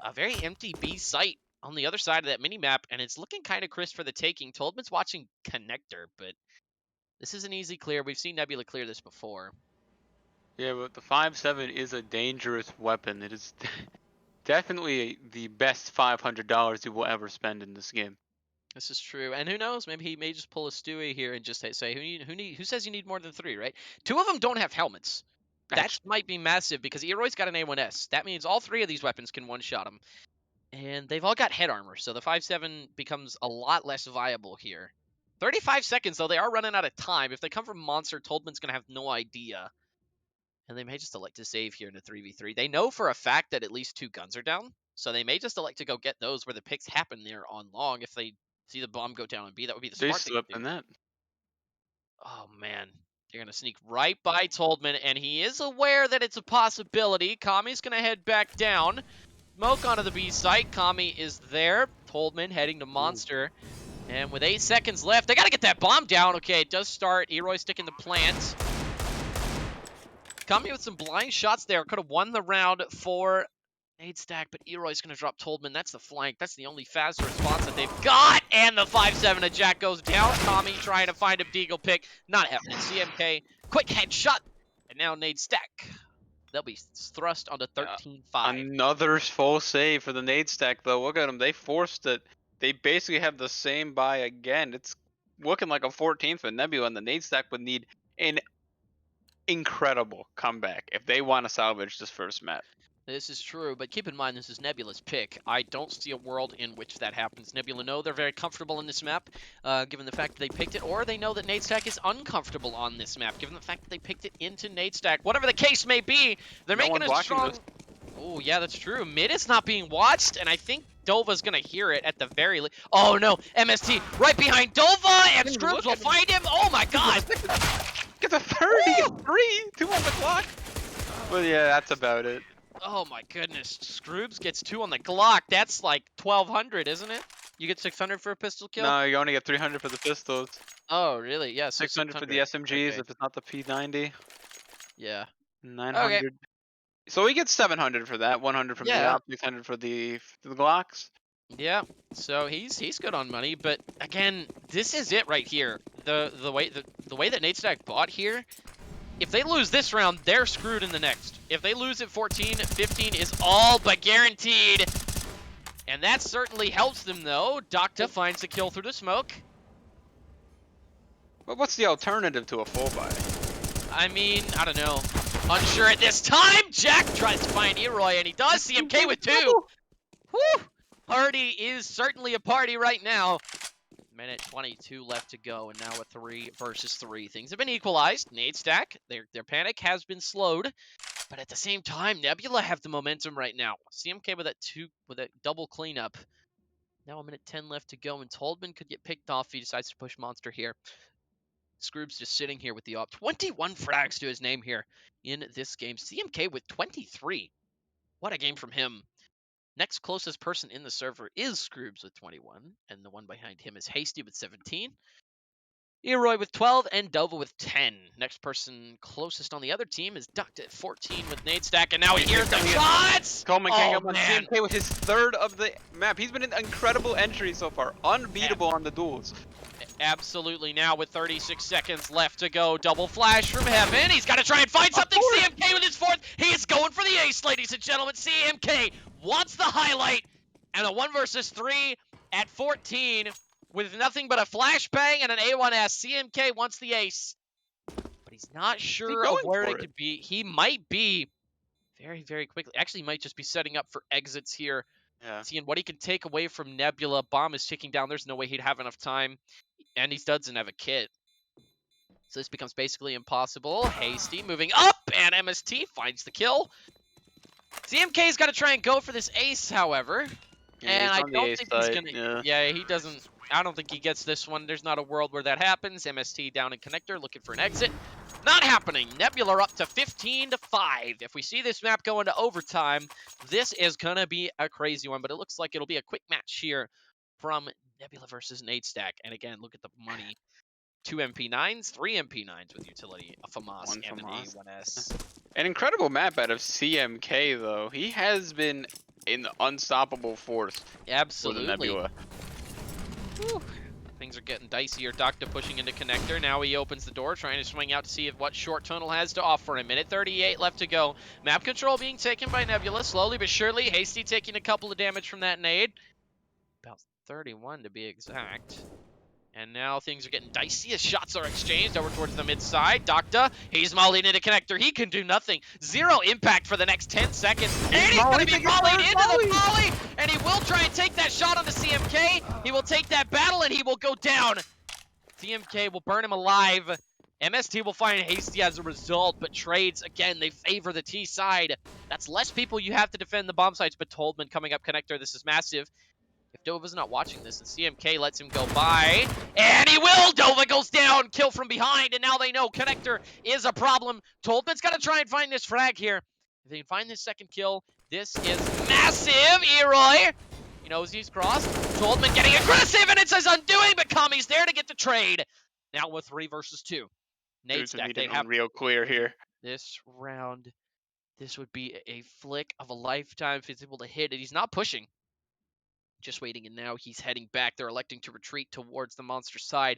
a very empty B site on the other side of that mini-map, and it's looking kind of crisp for the taking. Toldman's watching Connector, but this is an easy clear. We've seen Nebula clear this before. Yeah, but the 5.7 is a dangerous weapon. It is definitely the best $500 you will ever spend in this game. This is true, and who knows? Maybe he may just pull a Stewie here and just say, who says you need more than 3, right? 2 of them don't have helmets. That That's might be massive because Eroy's got an A1S. That means all 3 of these weapons can one-shot him, and they've all got head armor, so the 5.7 becomes a lot less viable here. 35 seconds, though. They are running out of time. If they come from Monster, Toldman's going to have no idea. And they may just elect to save here in a 3v3. They know for a fact that at least 2 guns are down, so they may just elect to go get those where the picks happen there on long. If they see the bomb go down on B, that would be the they smart thing slipped to in do. that. Oh, man. They're going to sneak right by Toldman, and he is aware that it's a possibility. Kami's going to head back down. Smoke onto the B site. Kami is there. Toldman heading to Monster. And with 8 seconds left, they got to get that bomb down. Okay, it does start. Eroy sticking the plant. Kami with some blind shots there. Could have won the round for Nade Stack, but Eroy's going to drop Toldman. That's the flank. That's the only fast response that they've got. And the 5.7 of Jack goes down. Kami trying to find a deagle pick. Not happening. CMK, quick headshot. And now Nade Stack. They'll be thrust onto 13-5. Another full save for the Nade Stack, though. Look at them. They forced it. They basically have the same buy again. It's looking like a 14th for Nebula, and the Nade Stack would need an incredible comeback if they want to salvage this first map. This is true, but keep in mind this is Nebula's pick. I don't see a world in which that happens. Nebula know they're very comfortable in this map, given the fact that they picked it, or they know that Nade Stack is uncomfortable on this map, given the fact that they picked it into Nade Stack. Whatever the case may be, they're No making one a blocking strong... this. Oh, yeah, that's true. Mid is not being watched, and I think Dova's going to hear it at the very least. Oh, no. MST right behind Dova, and Scribs will find him. Oh, my God. Get the 33! 2 on the clock! Well, yeah, that's about it. Oh my goodness, Scroobs gets 2 on the Glock. That's like 1,200, isn't it? You get 600 for a pistol kill? No, you only get 300 for the pistols. Oh, really? Yeah, so 600 for the SMGs Okay. if it's not the P90. Yeah. 900. So he gets 700 for that. 100 from the Yeah. op, 600 for the Glocks. Yeah. So he's good on money, but again, this is it right here. The way that Nade Stack bought here. If they lose this round, they're screwed in the next. If they lose at 14, 15 is all but guaranteed. And that certainly helps them, though. Docta finds the kill through the smoke. But what's the alternative to a full buy? I mean, I don't know. Unsure at this time. Jack tries to find Eroy, and he does. CMK with 2. Whew! Party is certainly a party right now. Minute 22 left to go, and now a 3 versus 3. Things have been equalized. Nade Stack, their panic has been slowed, but at the same time, Nebula have the momentum right now. CMK with that double cleanup. Now a minute 10 left to go, and Toldman could get picked off if he decides to push Monster here. Scroob's just sitting here with the op. 21 frags to his name here in this game. CMK with 23. What a game from him. Next closest person in the server is Scroobs with 21, and the one behind him is Hasty with 17. Eroy with 12, and Dova with 10. Next person closest on the other team is Ducked at 14 with Nade Stack, and now he hears the shots! Coleman can't Oh, come on man. CMK with his 3rd of the map. He's been an incredible entry so far. Unbeatable on the duels. Absolutely. Now with 36 seconds left to go, double flash from heaven. He's got to try and find something. CMK with his 4th. He is going for the ace, ladies and gentlemen. CMK wants the highlight, and a 1 versus 3 at 14 with nothing but a flashbang and an A1S. CMK wants the ace, but he's not sure of where it could be. He might be very, very quickly. Actually, he might just be setting up for exits here. Yeah. Seeing what he can take away from Nebula. Bomb is ticking down. There's no way he'd have enough time. And he doesn't have a kit. So this becomes basically impossible. Hasty moving up, and MST finds the kill. CMK's got to try and go for this ace, however. Yeah, and I don't think he's side. gonna. Yeah, he doesn't. I don't think he gets this one. There's not a world where that happens. MST down in connector, looking for an exit. Not happening. Nebula up to 15-5. If we see this map go into overtime, this is gonna be a crazy one. But it looks like it'll be a quick match here from Nebula versus Nade Stack. And again, look at the money. 2 MP9s, 3 MP9s with utility, a FAMAS, and an A1S. An incredible map out of CMK, though. He has been an unstoppable force Absolutely. for the Nebula. Whew. Things are getting dicier. Docta pushing into connector. Now he opens the door, trying to swing out to see what short tunnel has to offer him. Minute 38 left to go. Map control being taken by Nebula, slowly but surely. Hasty taking a couple of damage from that nade. About 31 to be exact. And now things are getting dicey as shots are exchanged over towards the mid side. Docta, he's mollied into connector. He can do nothing. Zero impact for the next 10 seconds. And he's going to be mollied into the volley. And he will try and take that shot on the CMK. He will take that battle and he will go down. CMK will burn him alive. MST will find Hasty as a result, but trades, again, they favor the T side. That's less people you have to defend the bomb sites, but Toldman coming up connector. This is massive. If Dova's not watching this and CMK lets him go by, and he will! Dova goes down, kill from behind, and now they know connector is a problem. Toldman's got to try and find this frag here. If they can find this second kill, this is massive. Eroy, he knows he's crossed. Toldman getting aggressive, and it's his undoing, but Kami's there to get the trade. Now with 3 versus 2. Nade stack, they have real clear here. this round. This would be a flick of a lifetime if he's able to hit it. He's not pushing. Just waiting, and now he's heading back. They're electing to retreat towards the monster side.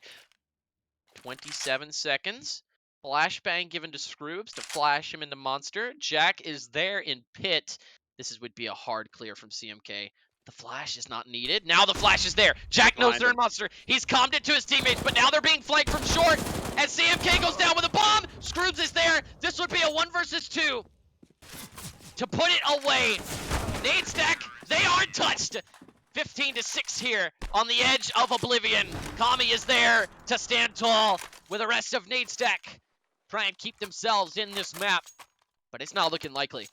27 seconds. Flashbang given to Scroobs to flash him into monster. Jack is there in pit. This would be a hard clear from CMK. The flash is not needed. Now the flash is there. Jack knows they're in monster. He's calmed it to his teammates, but now they're being flanked from short. As CMK goes down with a bomb, Scroobs is there. This would be a 1 versus 2. To put it away. Nade stack, they aren't touched. 15-6 here on the edge of oblivion. Kami is there to stand tall with the rest of Nade stack. Try and keep themselves in this map, but it's not looking likely.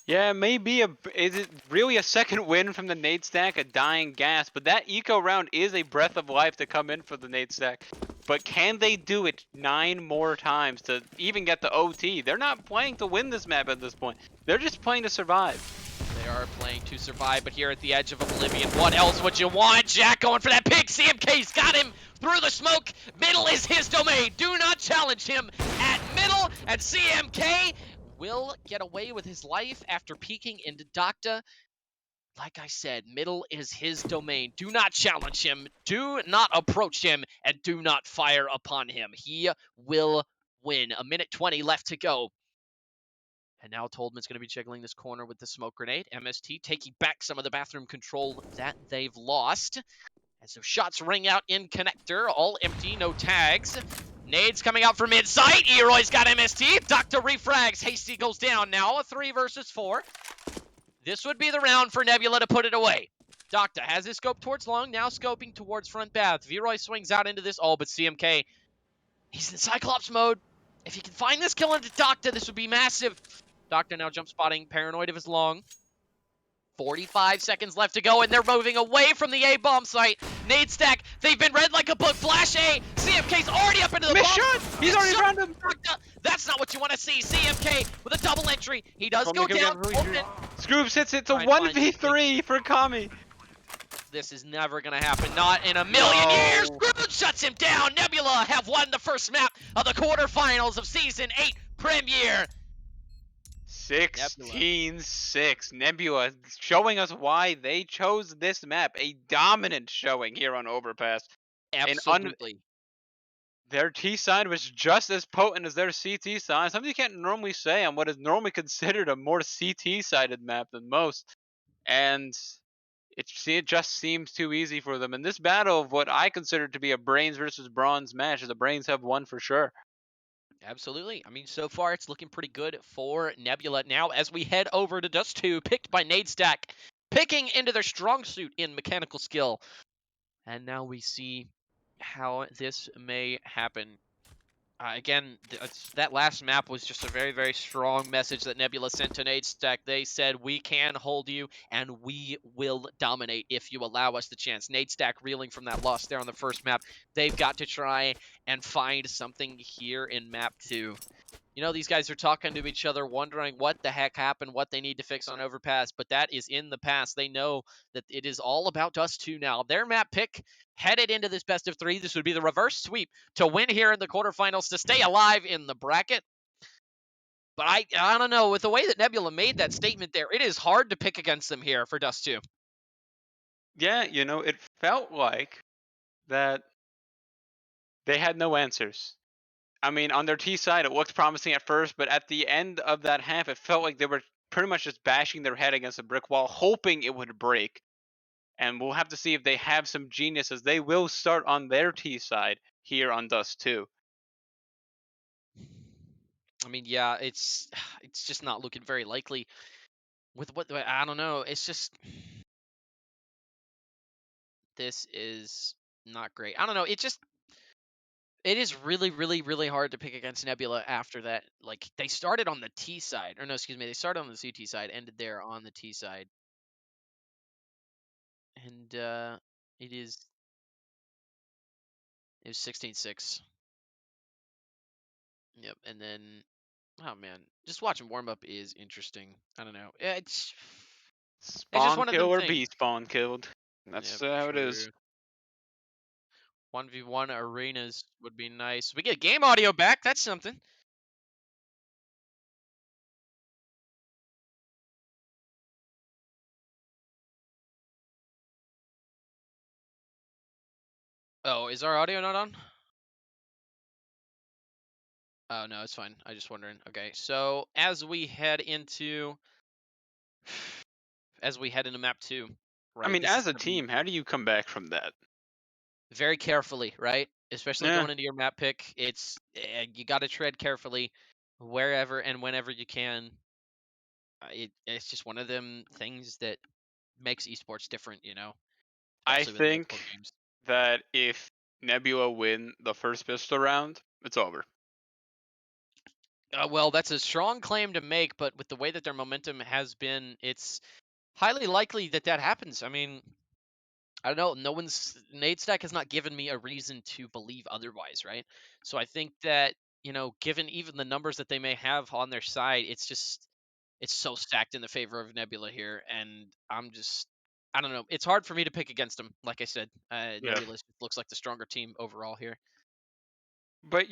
Yeah, maybe is it really a second win from the Nade stack, a dying gas? But that eco round is a breath of life to come in for the Nade stack. But can they do it 9 more times to even get the OT? They're not playing to win this map at this point. They're just playing to survive. They are playing to survive, but here at the edge of oblivion, what else would you want? Jack going for that pick. CMK's got him through the smoke. Middle is his domain. Do not challenge him at middle, and CMK will get away with his life after peeking into Docta. Like I said, middle is his domain. Do not challenge him. Do not approach him, and do not fire upon him. He will win. 1:20 left to go. And now Toldman's going to be jiggling this corner with the smoke grenade. MST taking back some of the bathroom control that they've lost. And so shots ring out in connector. All empty, no tags. Nades coming out from mid-site. Eroy's got MST. Docta refrags. Hasty goes down now. A 3 versus 4. This would be the round for Nebula to put it away. Docta has his scope towards long. Now scoping towards front bath. Veroy swings out into this. Oh, but CMK, he's in Cyclops mode. If he can find this kill into Docta, this would be massive. Docta now jump spotting, paranoid of his long. 45 seconds left to go, and they're moving away from the A bomb site. Nade stack, they've been read like a book. Flash A, CMK's already up into the bomb. Shot! He's already around him. Docta, that's not what you want to see. CMK with a double entry. He does go down. Scroops hits it to 1v3 for Kami. This is never going to happen. Not in a million years. Groot shuts him down. Nebula have won the first map of the quarterfinals of Season 8 Premiere. 16-6. Nebula showing us why they chose this map. A dominant showing here on Overpass. Absolutely. Their T side was just as potent as their CT side. Something you can't normally say on what is normally considered a more CT sided map than most. And it just seems too easy for them. In this battle of what I consider to be a brains versus bronze match, the brains have won for sure. Absolutely. I mean, so far it's looking pretty good for Nebula. Now, as we head over to Dust 2, picked by Nade Stack, picking into their strong suit in mechanical skill. And now we see how this may happen. Again, that last map was just a very, very strong message that Nebula sent to Nade Stack. They said, we can hold you, and we will dominate if you allow us the chance. Nade Stack reeling from that loss there on the first map. They've got to try and find something here in map 2. You know, these guys are talking to each other, wondering what the heck happened, what they need to fix on Overpass, but that is in the past. They know that it is all about Dust 2 now. Their map pick headed into this best of 3. This would be the reverse sweep to win here in the quarterfinals to stay alive in the bracket. But I don't know. With the way that Nebula made that statement there, it is hard to pick against them here for Dust 2. Yeah, you know, it felt like that they had no answers. I mean, on their T side, it looked promising at first, but at the end of that half, it felt like they were pretty much just bashing their head against a brick wall, hoping it would break. and we'll have to see if they have some geniuses. They will start on their T side here on Dust 2. I mean, yeah, it's just not looking very likely with what I don't know. It's just this is not great. I don't know. It is really, really, really hard to pick against Nebula after that. Like they started on the T side, or no, excuse me, they started on the CT side, ended there on the T side, and it was 16-6. Yep, and then oh man, just watching warm up is interesting. I don't know. It's just Spawn one of them kill or things. be spawn killed. Yep, That's how it is. true. 1v1 arenas would be nice. We get game audio back. That's something. Oh, is our audio not on? Oh no, it's fine. I just wondering. Okay, so as we head into map 2, I right? mean, This is as a gonna be team, how do you come back from that? very carefully, right? Especially Yeah, going into your map pick, you got to tread carefully wherever and whenever you can. It's just one of them things that makes esports different, I especially with multiple think games. that if Nebula win the first pistol round, it's over. Well, that's a strong claim to make, but with the way that their momentum has been, it's highly likely that that happens. I mean, I don't know. Nade Stack has not given me a reason to believe otherwise, right? So I think that, given even the numbers that they may have on their side, it's so stacked in the favor of Nebula here, and I don't know. It's hard for me to pick against them. Like I said, Yeah. Nebula looks like the stronger team overall here. But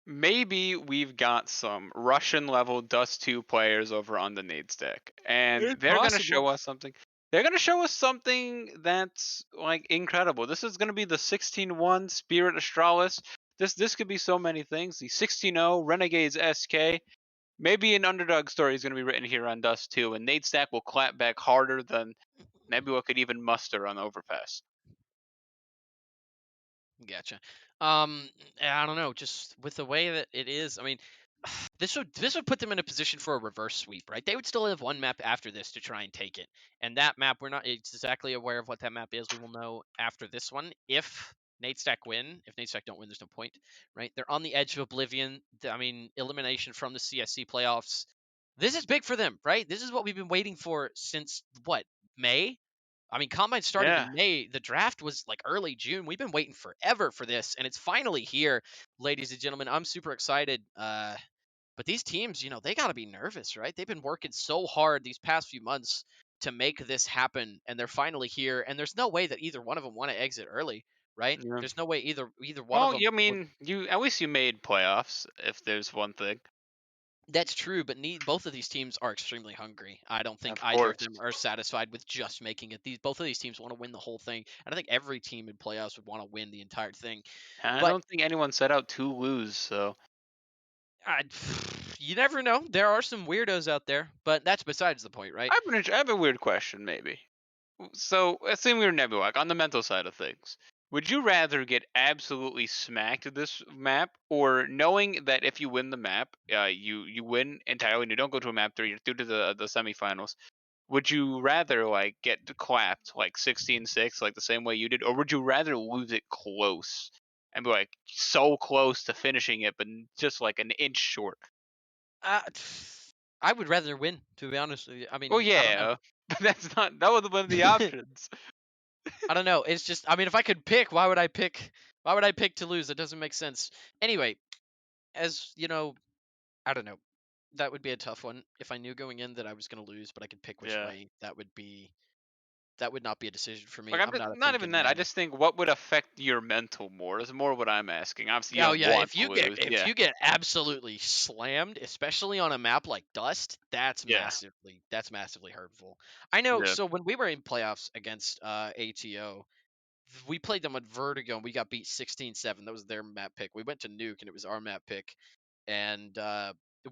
maybe we've got some Russian level Dust 2 players over on the Nade stack. And It's they're gonna possible. show us something. They're gonna show us something that's like incredible. This is gonna be the 16-1 Spirit Astralis. This could be so many things. The 16-0 Renegades SK. Maybe an underdog story is gonna be written here on Dust 2, and Nade Stack will clap back harder than Nebula could even muster on Overpass. Gotcha. I don't know. Just with the way that it is, I mean, this would put them in a position for a reverse sweep, right? They would still have one map after this to try and take it, and that map we're not exactly aware of what that map is. We will know after this one if Nate Stack win. If Nate Stack don't win, there's no point, right? They're on the edge of oblivion. I mean, elimination from the CSC playoffs. This is big for them, right? This is what we've been waiting for since what, May? I mean, Combine started Yeah. in May. The draft was like early June. We've been waiting forever for this, and it's finally here, ladies and gentlemen. I'm super excited. But these teams, they got to be nervous, right? They've been working so hard these past few months to make this happen, and they're finally here. And there's no way that either one of them want to exit early, right? Yeah. There's no way either one of Well, them I would. mean, you at least you made playoffs, if there's one thing. That's true, but both of these teams are extremely hungry. I don't think Of either of course. them are satisfied with just making it. Both of these teams want to win the whole thing, and I think every team in playoffs would want to win the entire thing. I But don't think anyone set out to lose, so I, you never know. There are some weirdos out there, but that's besides the point, right? I have a weird question, maybe. So, assume you're Nebula, like, on the mental side of things. Would you rather get absolutely smacked this map, or knowing that if you win the map, you win entirely and you don't go to a map 3, you're through to the semifinals? Would you rather like get clapped like 16-6, like the same way you did, or would you rather lose it close and be like so close to finishing it, but just like an inch short? Uh, I would rather win, to be honest with you. I Well, mean, I don't know. yeah, but that was one of the options. I don't know. It's just, I mean, if I could pick, why would I pick? Why would I pick to lose? It doesn't make sense. Anyway, as you know, I don't know. That would be a tough one. If I knew going in that I was going to lose, but I could pick which Yeah. way, that would not be a decision for Like me. I'm I'm just, not a not even thinking that. I man. just think what would affect your mental more is more what I'm asking. Obviously, you Oh don't yeah, want if to you get lose. if Yeah. you get absolutely slammed, especially on a map like Dust, Yeah. that's massively hurtful. I know. Yeah. So when we were in playoffs against ATO, we played them at Vertigo and we got beat 16-7. That was their map pick. We went to Nuke and it was our map pick, and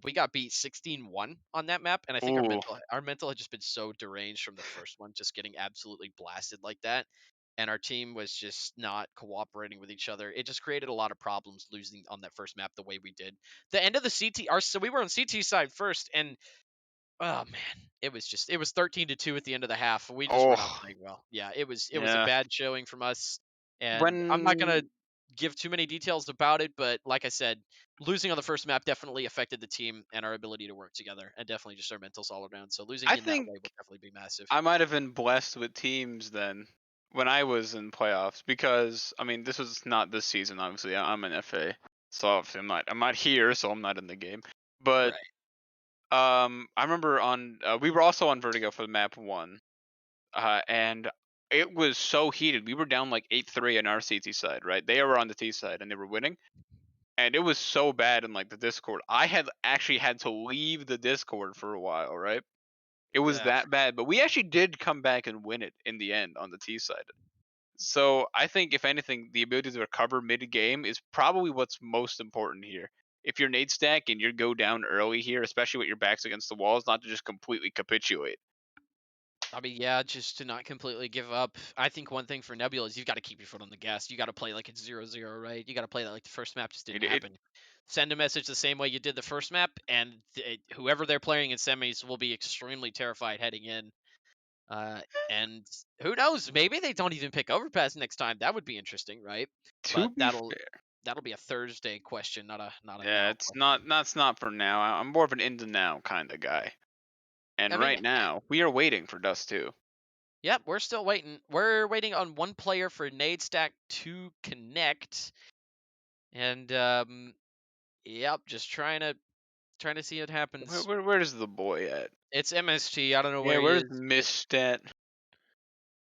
we got beat 16-1 on that map, and I think Ooh. our mental had just been so deranged from the first one, just getting absolutely blasted like that. And our team was just not cooperating with each other. It just created a lot of problems losing on that first map the way we did. The end of the CT, so we were on CT side first, and oh man, it was 13-2 at the end of the half. We just were not Oh. playing well. Yeah, it was a Yeah. bad showing from us, and I'm not gonna When give too many details about it, but like I said, losing on the first map definitely affected the team and our ability to work together, and definitely just our mentals all around. So losing I in that think way will definitely be massive. I might have been blessed with teams then when I was in playoffs because I mean this was not this season obviously. I'm an FA, so obviously I'm not here, so I'm not in the game. But Right. I remember on we were also on Vertigo for map one, and it was so heated. We were down like 8-3 on our CT side, right? They were on the T side and they were winning, and it was so bad in like the Discord. I had actually had to leave the Discord for a while, right? It was Yeah. that bad, but we actually did come back and win it in the end on the T side. So I think if anything, the ability to recover mid game is probably what's most important here. If you're Nade stack and you go down early here, especially with your backs against the walls, not to just completely capitulate. I mean, yeah, just to not completely give up. I think one thing for Nebula is you've got to keep your foot on the gas. You got to play like it's 0-0, right? You got to play that like the first map just didn't It happen. Send a message the same way you did the first map, and whoever they're playing in semis will be extremely terrified heading in. Uh, and who knows? Maybe they don't even pick Overpass next time. That would be interesting, right? to But be fair, that'll be a Thursday question, not a yeah, now it's not question. that's not for now. I'm more of an in the now kind of guy. And I mean, right now, we are waiting for Dust 2. yep, we're still waiting. We're waiting on one player for Nade Stack to connect. And yep, just trying to see what Where, happens. where where's the boy at? It's MST. I don't know Yeah, where he where's is, but Mistat?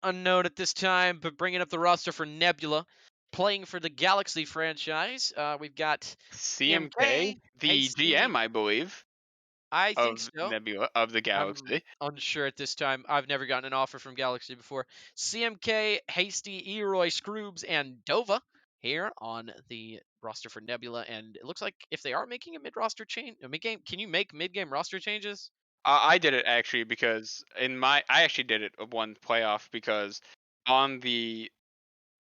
unknown at this time. But bringing up the roster for Nebula, playing for the Galaxy franchise. We've got CMK, CMK, the Hasty. GM, I believe, I think of so. Nebula of the I'm Galaxy. unsure at this time. I've never gotten an offer from Galaxy before. CMK, Hasty, Eroy, Scroobs, and Dova here on the roster for Nebula. And it looks like if they are making a mid-roster change, a mid-game, can you make mid-game roster changes? I did it actually because I actually did it of one playoff because on the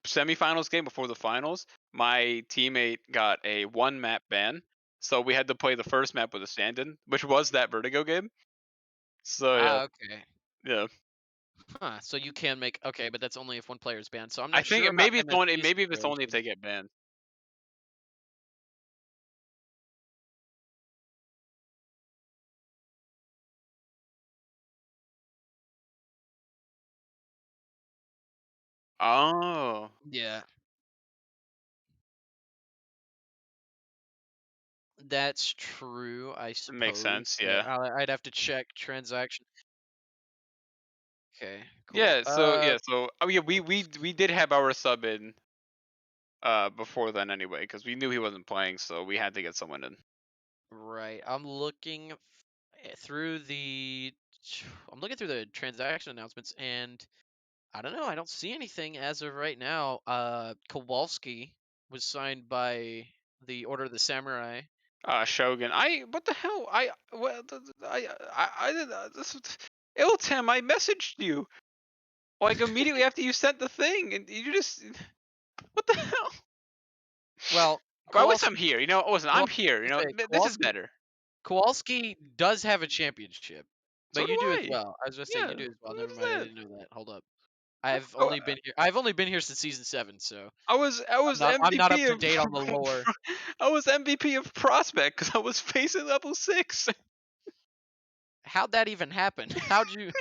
semifinals game before the finals, my teammate got a one map ban, so we had to play the first map with a stand-in, which was that Vertigo game. So yeah, Ah, okay. yeah. Huh. So you can make okay, but that's only if one player is banned. So I'm I not sure think about maybe it's only MSG's maybe if it's only if situation. they get banned. Oh, Yeah, that's true. I makes suppose. sense. Yeah, Yeah. I'd have to check transaction. Okay, cool. Yeah. So yeah. So oh yeah, we did have our sub in before then anyway because we knew he wasn't playing, so we had to get someone in. Right. Through the I'm looking through the transaction announcements and I don't know, I don't see anything as of right now. Kowalski was signed by the Order of the Samurai. Shogun. I what the hell? I well I did this. Iltem, I messaged you like immediately after you sent the thing, and you just what the hell? Well, Well, at least Kowalski I'm here. You know, listen, I'm here. You know, say this is Kowalski better. Kowalski does have a championship, So but do you do as I. well. I was gonna say you Yeah. do as well. What Never is mind, I that? didn't know that. Hold up. Oh, I've only been here since season 7, so I was I'm not MVP up to of date on the lore. I was MVP of Prospect because I was facing level 6. How'd that even happen? How'd you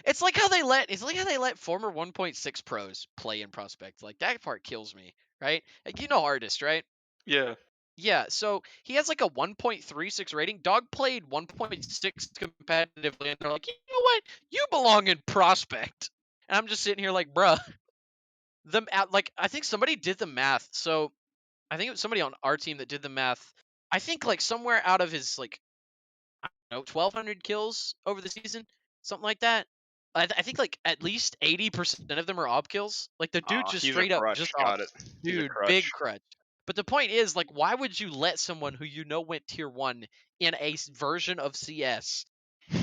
it's like how they let former 1.6 pros play in Prospect. Like that part kills me, right? Like you know Artist, right? Yeah. Yeah, so he has like a 1.36 rating. Dog played 1.6 competitively, and they're like, you know what? You belong in Prospect. And I'm just sitting here like, bruh, like I think somebody did the math. So I think it was somebody on our team that did the math. I think like somewhere out of his like I don't know 1,200 kills over the season, something like that. I think like at least 80% of them are ob kills. Like the dude Aw, just he's a straight up just crutch. off, Got it. He's a dude, big crutch. crutch. But the point is, like, why would you let someone who you know went tier 1 in a version of CS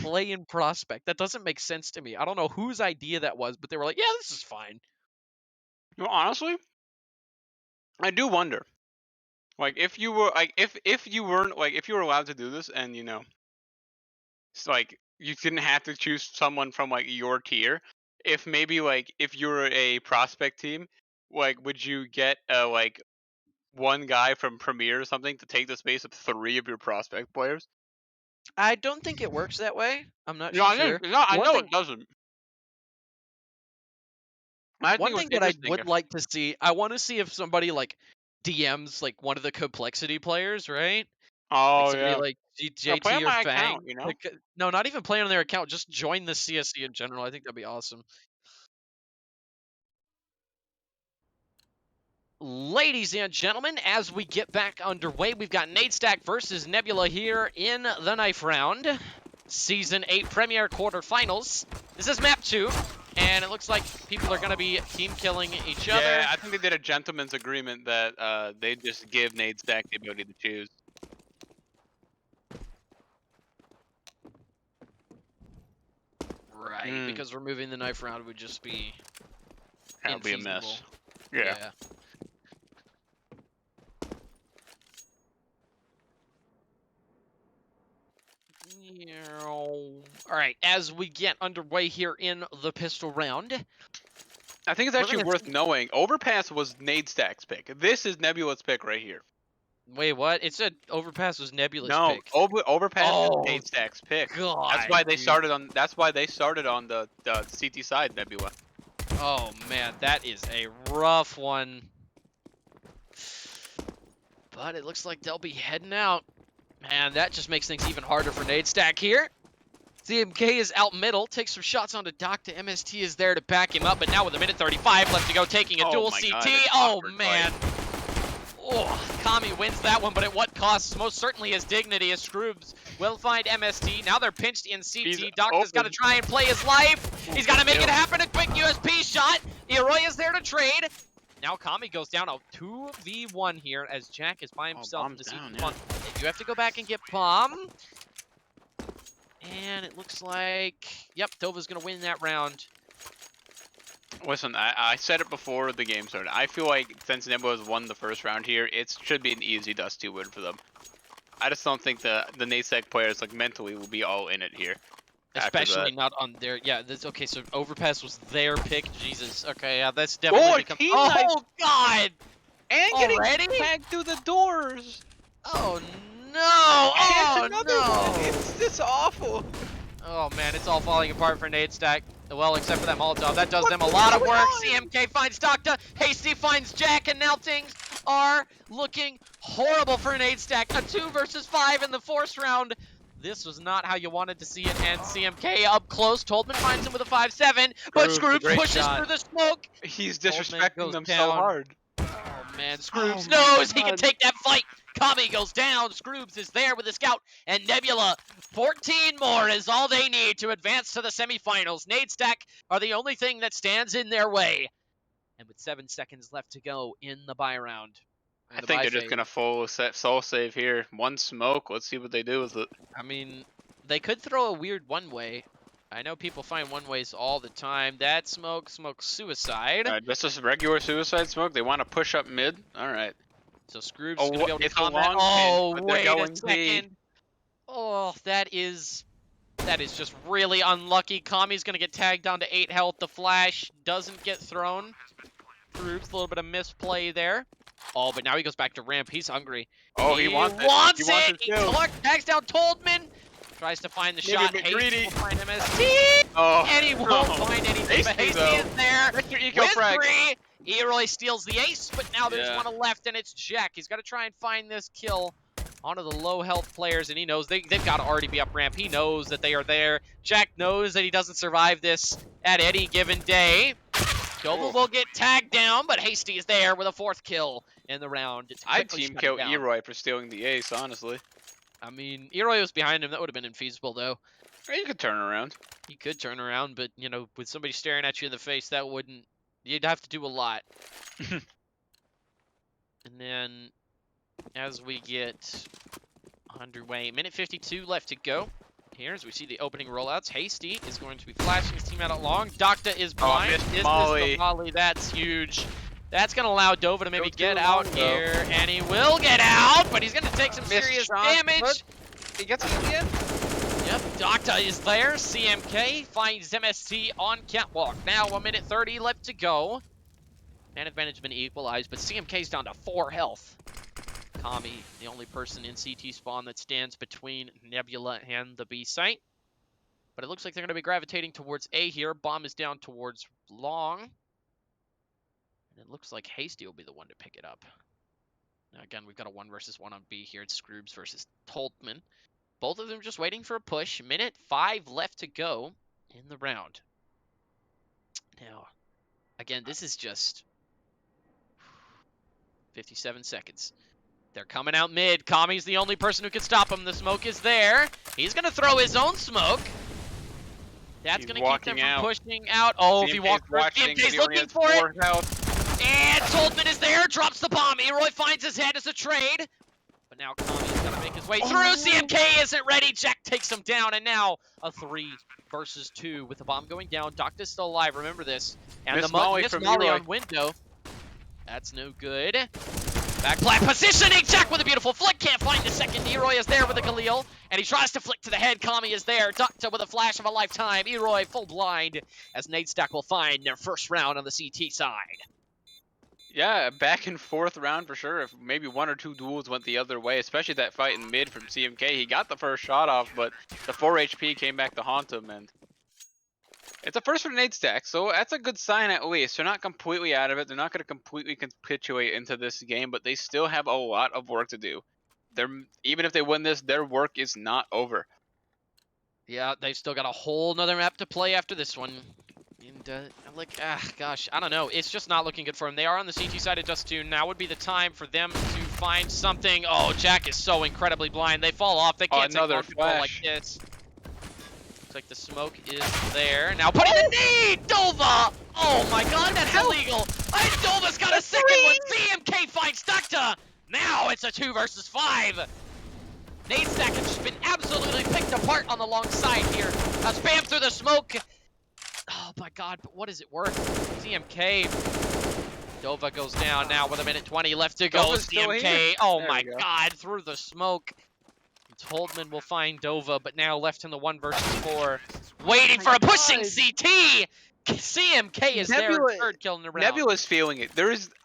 play in Prospect? That doesn't make sense to me. I don't know whose idea that was, but they were like, yeah, this is fine. You know, honestly, I do wonder. Like, if you were like, if you weren't like, if you were allowed to do this, and you know, it's like you didn't have to choose someone from like your tier. If maybe like if you were a prospect team, like would you get like one guy from Premier or something to take the space of 3 of your prospect players? I don't think it works that way. I'm not No, I sure. didn't. No, I One know thing it doesn't. I think One it was thing that I interesting. would like to see, I want to see if somebody like DMs like one of the complexity players, right? Like Oh somebody yeah. like Play JT on or my account, Fang. you know. Like, no, not even play on their account. Just join the CSC in general. I think that'd be awesome. Ladies and gentlemen, as we get back underway, we've got Nadestack versus Nebula here in the knife round. Season 8 Premier Quarterfinals. This is map 2, and it looks like people are going to be team killing each other. Yeah, I think they did a gentleman's agreement that they just give Nade Stack the ability to choose. Right, because removing the knife round would just be That would be a infeasible. mess. Yeah. All right, as we get underway here in the pistol round, I think it's we're actually gonna worth see. knowing. Overpass was Nade Stack's pick. This is Nebula's pick right here. Wait, what? It said Overpass was Nebula's No, pick. Overpass is Oh Nade Stack's pick. That's God, why they dude. started on. That's why they started on the CT side Nebula. Oh man, that is a rough one. But it looks like they'll be heading out. Man, that just makes things even harder for Nadestack here. CMK is out middle, takes some shots onto Doctor. MST is there to back him up, but now with a minute 35 left to go, taking a Oh dual my CT. God, an Oh awkward man. fight. Oh, Kami wins that one, but at what cost? Most certainly his dignity as Scroobs will find MST. Now they're pinched in He's CT. Doctor's got to open. try and play his life. Ooh, He's got to make kill. it happen. A quick USP shot. Eroy is there to trade. Now Kami goes down a 2v1 here as Jack is by himself in Bomb's the CT down, spawn. You have to go back and get Bomb. And it looks like, yep, Dova's going to win that round. Listen, I said it before the game started. I feel like since Nebula's won the first round here, it should be an easy Dusty win for them. I just don't think the Nasec players like mentally will be all in it here. Especially After not on their, yeah, that's okay, so Overpass was their pick. Jesus. Okay, yeah, that's definitely become, team knife oh God! and Already? getting tagged through the doors. Oh no! And Oh another one. no! It's just awful. Oh man, it's all falling apart for Nadestack. Well, except for that Molotov. That does What's them a lot of going work. on? CMK finds Doctor. Hasty finds Jack, and now things are looking horrible for Nadestack. A 2 versus 5 in the fourth round. This was not how you wanted to see it, and CMK up close. Toldman finds him with a 5-7, but Scrooge, a Scrooge great pushes shot. through the smoke. He's Toldman disrespecting goes them so down. hard. Oh man, Oh Scroobs my knows he can God. take that fight. Kami goes down. Scroobs is there with the scout, and Nebula. 14 more is all they need to advance to the semifinals. Nadestack are the only thing that stands in their way. And with 7 seconds left to go in the buy round. I think they're just gonna full set soul save here. One smoke. Let's see what they do with it. I mean, they could throw a weird one-way. I know people find one-ways all the time. That smoke suicide. Just a regular suicide smoke. They want to push up mid. All right. So Scroobs is Oh, going to be able to it's a combat. long pinch, Oh, but they're wait a going B. second. Oh, that is just really unlucky. Kami's going to get tagged down to 8 health. The flash doesn't get thrown. Scroobs, a little bit of misplay there. Oh, but now he goes back to ramp. He's hungry. Oh, he wants it. He wants his He kill. tags down Toldman. Tries to find the Maybe a shot. bit Hasty greedy. will find MST. Oh, And he won't find anything. But Hasty, Hasty is though. there That's your eco with frag. 3. Eroy steals the ace, but now there's Yeah. one left, and it's Jack. He's got to try and find this kill onto the low health players, and he knows they've got to already be up ramp. He knows that they are there. Jack knows that he doesn't survive this at any given day. Dova will get tagged down, but Hasty is there with a 4th kill in the round. I'd team kill Eroy for stealing the ace, honestly. I mean, Eroy was behind him. That would have been infeasible, though. Or you could turn around. He could turn around, but, you know, with somebody staring at you in the face, that wouldn't... You'd have to do a lot. And then as we get underway, minute 52 left to go. Here, as we see the opening rollouts, Hasty is going to be flashing his team out long. Docta is blind. Missed Is this Molly. the Molly? That's huge. That's going to allow Dova to maybe Go get too out long, here, and he will get out, but he's going to take some Missed serious shot, damage. but he gets it again. Yep, Docta is there. CMK finds MST on catwalk. Now 1 minute 30 left to go. Man advantage has been equalized, but CMK's down to 4 health. Kami, the only person in CT spawn that stands between Nebula and the B site. But it looks like they're going to be gravitating towards A here. Bomb is down towards long. And it looks like Hasty will be the one to pick it up. Now again, we've got a 1 versus 1 on B here. It's Scroobs versus Toltman. Both of them just waiting for a push. Minute 5 left to go in the round. Now, again, this is just 57 seconds. They're coming out mid. Kami's the only person who can stop him. The smoke is there. He's going to throw his own smoke. That's going to keep them from pushing out. Oh, if he walks first, CMK's looking for it. And Toltman is there, drops the bomb. Eroy finds his head as a trade. But now Kami's going to make his way through. CMK isn't ready. Jack takes him down. And now a 3 versus 2 with the bomb going down. Docta's still alive. Remember this. And Miss Molly on window. That's no good. Back plant positioning. Jack with a beautiful flick. Can't find the second. Eroy is there with a Galil. And he tries to flick to the head. Kami is there. Docta with a flash of a lifetime. Eroy full blind as Nadestack will find their first round on the CT side. Yeah, back and forth round for sure. If maybe 1 or 2 duels went the other way, especially that fight in mid from CMK. He got the first shot off, but the 4 HP came back to haunt him. And it's a first for Nadestack, so that's a good sign at least. They're not completely out of it. They're not going to completely capitulate into this game, but they still have a lot of work to do. Even if they win this, their work is not over. Yeah, they've still got a whole nother map to play after this one. And, gosh, I don't know. It's just not looking good for them. They are on the CT side of Dust 2. Now would be the time for them to find something. Oh, Jack is so incredibly blind. They fall off. They can't take control like this. Looks like the smoke is there. Now putting the nade! Dova! Oh my god, that's illegal! And Dova's got a second one! CMK fights Docta! Now it's a 2 versus 5! Nadestack has just been absolutely picked apart on the long side here. Spam through the smoke! Oh my god, but what is it worth? CMK. Dova goes down now with 1:20 left to go. CMK, oh my god, through the smoke. Toltman will find Dova, but now left in the 1 versus 4. Waiting for a pushing CT! CMK is there, third kill in the round. Nebula's feeling it.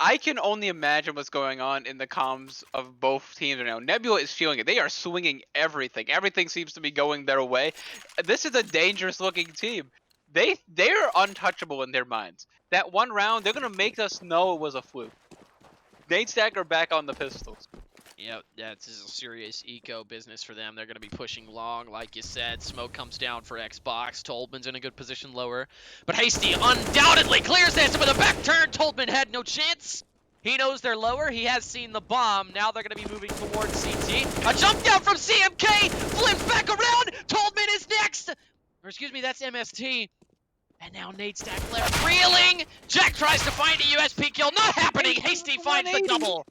I can only imagine what's going on in the comms of both teams right now. Nebula is feeling it. They are swinging everything. Everything seems to be going their way. This is a dangerous looking team. They're untouchable in their minds. That 1 round, they're going to make us know it was a fluke. Nadestack are back on the pistols. Yep, this is a serious eco business for them. They're going to be pushing long, like you said. Smoke comes down for Xbox. Toltman's in a good position lower. But Hasty undoubtedly clears this with a back turn. Toltman had no chance. He knows they're lower. He has seen the bomb. Now they're going to be moving towards CT. A jump down from CMK. Flips back around. Toltman is next. Or excuse me, that's MST. And now Nadestack left reeling. Jack tries to find a USP kill. Not happening. Hasty finds the double.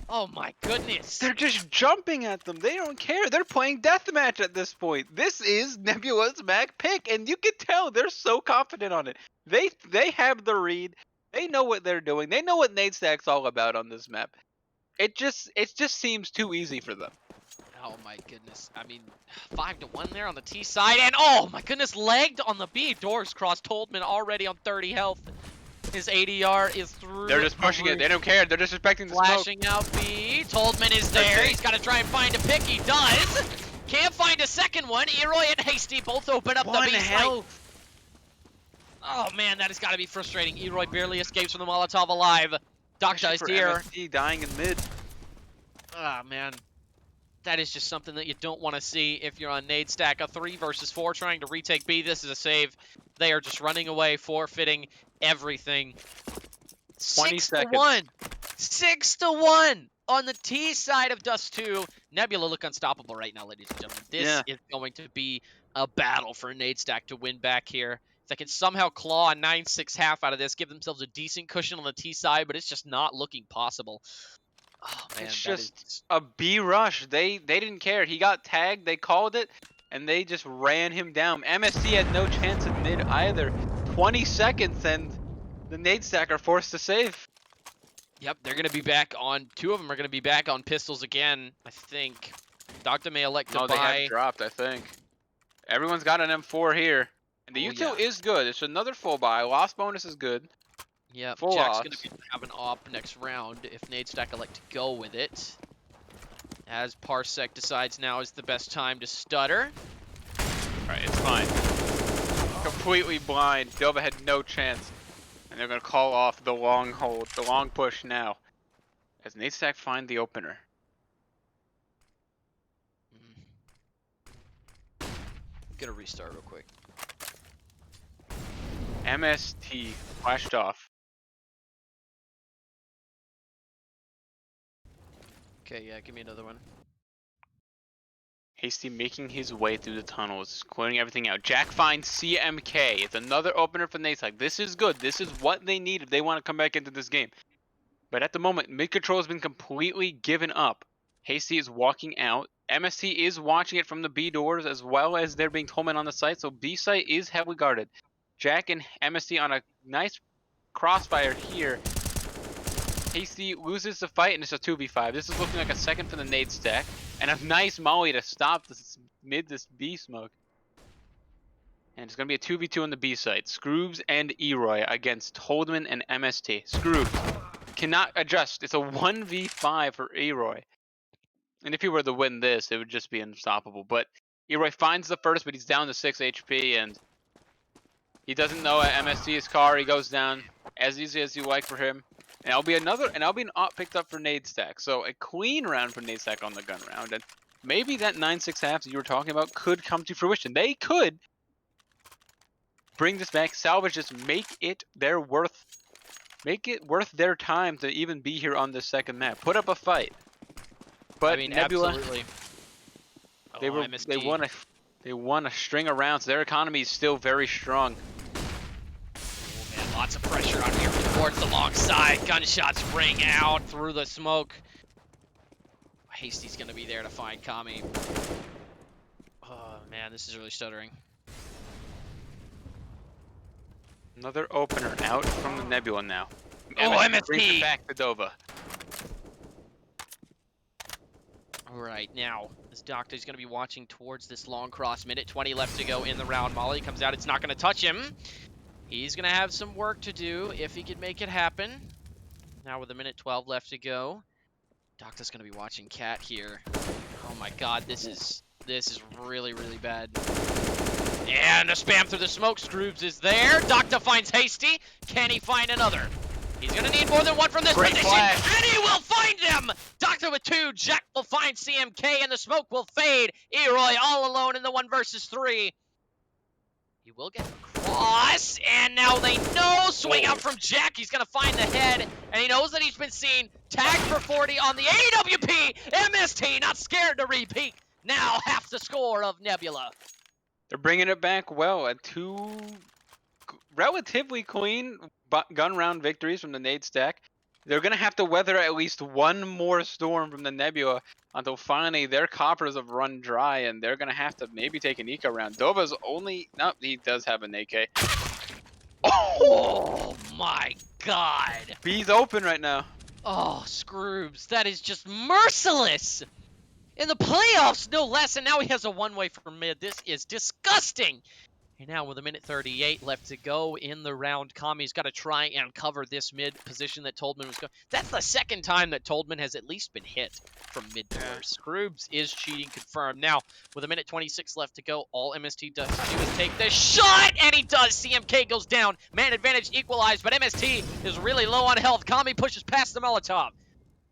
Oh my goodness. They're just jumping at them. They don't care. They're playing deathmatch at this point. This is Nebula's Mac pick, and you can tell they're so confident on it. They have the read. They know what they're doing. They know what Nadestack's all about on this map. It just seems too easy for them. Oh my goodness. I mean, 5-1 there on the T side, and oh my goodness, lagged on the B. Doors crossed. Toltman already on 30 health. His ADR is through. They're just pushing it. They don't care. They're just respecting the smoke. Flashing out B. Toltman is there. He's got to try and find a pick. He does. Can't find a second one. Eroy and Hasty both open up the B site. Oh man, that has got to be frustrating. Eroy barely escapes from the Molotov alive. Docta is here. MST dying in mid. Ah man. That is just something that you don't want to see if you're on Nadestack. A 3 versus 4 trying to retake B. This is a save. They are just running away, forfeiting everything. 6-1. 6-1 on the T side of Dust 2. Nebula look unstoppable right now, ladies and gentlemen. This is going to be a battle for Nadestack to win back here. If they can somehow claw a 9-6 half out of this, give themselves a decent cushion on the T side, but it's just not looking possible. Oh man, It's that is just a B rush. They didn't care. He got tagged. They called it, and they just ran him down. MST had no chance at mid either. 20 seconds, and the nade stack are forced to save. Yep, they're going to be back on, two of them are going to be back on pistols again, I think. Dr. may elect to No, they have buy. dropped, I think. Everyone's got an M4 here. And the Oh, util yeah. is good. It's another full buy. Loss bonus is good. Yep, Full Jack's going to loss. have an op next round if Nade Stack elect to go with it. As Parsec decides now is the best time to stutter. Alright, it's fine. Completely blind. Dova had no chance. And they're going to call off the long hold, the long push now. As Nade Stack find the opener. Get a restart real quick. MST flashed off. Okay, yeah, give me another one. Hasty making his way through the tunnels, clearing everything out. Jack finds CMK. It's another opener for Nade Stack. This is good. This is what they need if they want to come back into this game. But at the moment, mid control has been completely given up. Hasty is walking out. MST is watching it from the B doors as well as they're being told on the site, so B site is heavily guarded. Jack and MST on a nice crossfire here. Hasty loses the fight and it's a 2v5. This is looking like a second for the nade stack. And a nice molly to stop this B smoke. And it's going to be a 2v2 on the B site. Scroobs and Eroy against Toldman and MST. Scroobs cannot adjust. It's a 1v5 for Eroy. And if he were to win this, it would just be unstoppable. But Eroy finds the first, but he's down to 6 HP. And he doesn't know at MST's car. He goes down as easy as you like for him. And I'll be an op picked up for Nade Stack. So a clean round for Nade Stack on the gun round. And maybe that 9-6 halves you were talking about could come to fruition. They could bring this back, salvage this, make it worth their time to even be here on this second map. Put up a fight. But I mean, Nebula, absolutely. they won a string of rounds. Their economy is still very strong. Oh man, lots of pressure on here towards the long side. Gunshots ring out through the smoke. Hasty's gonna be there to find Kami. Oh man, this is really stuttering. Another opener out from the Nebula now. Oh, MST! Brings it back to Dova. Alright, now, this Doctor's going to be watching towards this long cross. Minute 20 left to go in the round. Molly comes out. It's not going to touch him. He's going to have some work to do if he can make it happen. Now with a minute 12 left to go. Doctor's going to be watching Cat here. Oh my god, this is really, really bad. And a spam through the smoke. Scroobs is there. Doctor finds Hasty. Can he find another? He's going to need more than one from this position. Flash. And he will find them! Doctor with 2. Jack will find CMK, and the smoke will fade. Eroy all alone in the 1 versus 3. He will get across, and now they know. Swing out from Jack. He's going to find the head, and he knows that he's been seen. Tagged for 40 on the AWP. MST not scared to repeat. Now half the score of Nebula. They're bringing it back well at 2 relatively clean gun round victories from the Nade Stack. They're going to have to weather at least one more storm from the Nebula until finally their coppers have run dry, and they're going to have to maybe take an eco round. Dova's only... No, he does have an AK. Oh my god. B's open right now. Oh, Scroobs, that is just merciless! In the playoffs, no less, and now he has a one-way from mid. This is disgusting! And now with a minute 38 left to go in the round, Kami's got to try and cover this mid position that Toldman was going. That's the second time that Toldman has at least been hit from mid doors. Scroobs is cheating confirmed. Now, with a minute 26 left to go, all MST does do is take the shot, and he does. CMK goes down. Man advantage equalized, but MST is really low on health. Kami pushes past the Molotov.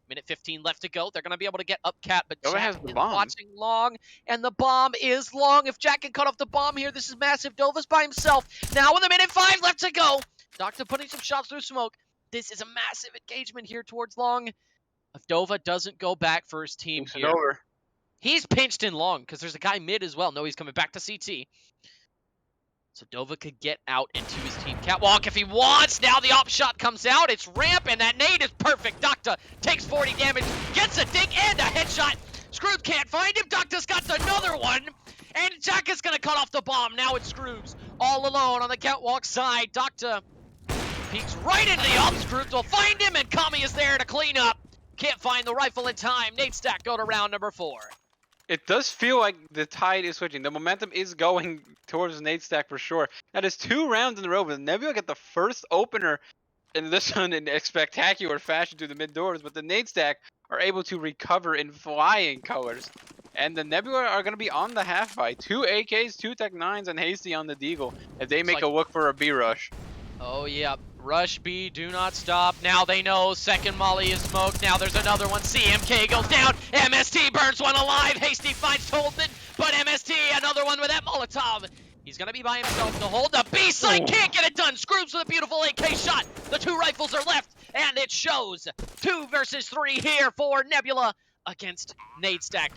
Minute 15 left to go. They're going to be able to get up Cat, but Dova Jack has the is bomb. watching long, and the bomb is long. If Jack can cut off the bomb here, this is massive. Dova's by himself. Now with a minute 5 left to go. Doctor putting some shots through smoke. This is a massive engagement here towards long. If Dova doesn't go back for his team Thinks it here, over. he's pinched in long because there's a guy mid as well. No, he's coming back to CT. So Dova could get out into his team catwalk if he wants. Now the op shot comes out. It's ramp, and that nade is perfect. Docta takes 40 damage, gets a dink and a headshot. Scrooge can't find him. Docta's got another one. And Jack is going to cut off the bomb. Now it's Scrooge all alone on the catwalk side. Docta peeks right into the op. Scrooge will find him, and Kami is there to clean up. Can't find the rifle in time. Nade Stack go to round number 4. It does feel like the tide is switching. The momentum is going towards Nade Stack for sure. That is 2 rounds in a row, but Nebula get the first opener in this one in a spectacular fashion through the mid doors, but the Nade Stack are able to recover in flying colors. And the Nebula are going to be on the half by 2 AKs, 2 Tech 9s, and Hasty on the Deagle if they make a look for a B rush. Oh, yeah. Rush B, do not stop. Now they know second molly is smoked. Now there's another one. CMK goes down. MST burns one alive. Hasty finds Tolman, but MST, another one with that Molotov. He's going to be by himself to hold the B side. Can't get it done. Scrooge with a beautiful AK shot. The 2 rifles are left, and it shows. 2 versus 3 here for Nebula against Nade Stack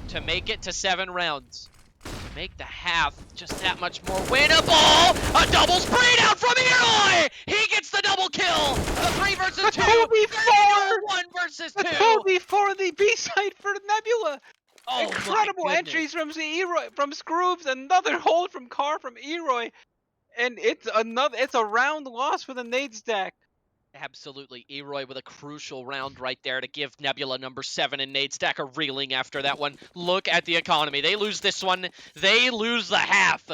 to make it to 7 rounds. Make the half just that much more winnable. A double spray down from Eroy. He gets the double kill. The 3 versus 2. 1 versus 2. 2v4 the B side for Nebula. Oh, incredible entries from Eroy, from Scrooge, another hold from Carr from Eroy, and it's a round loss for the Nade Stack. Absolutely. Eroy with a crucial round right there to give Nebula number 7 and Nade Stack a reeling after that one. Look at the economy. They lose this one. They lose the half.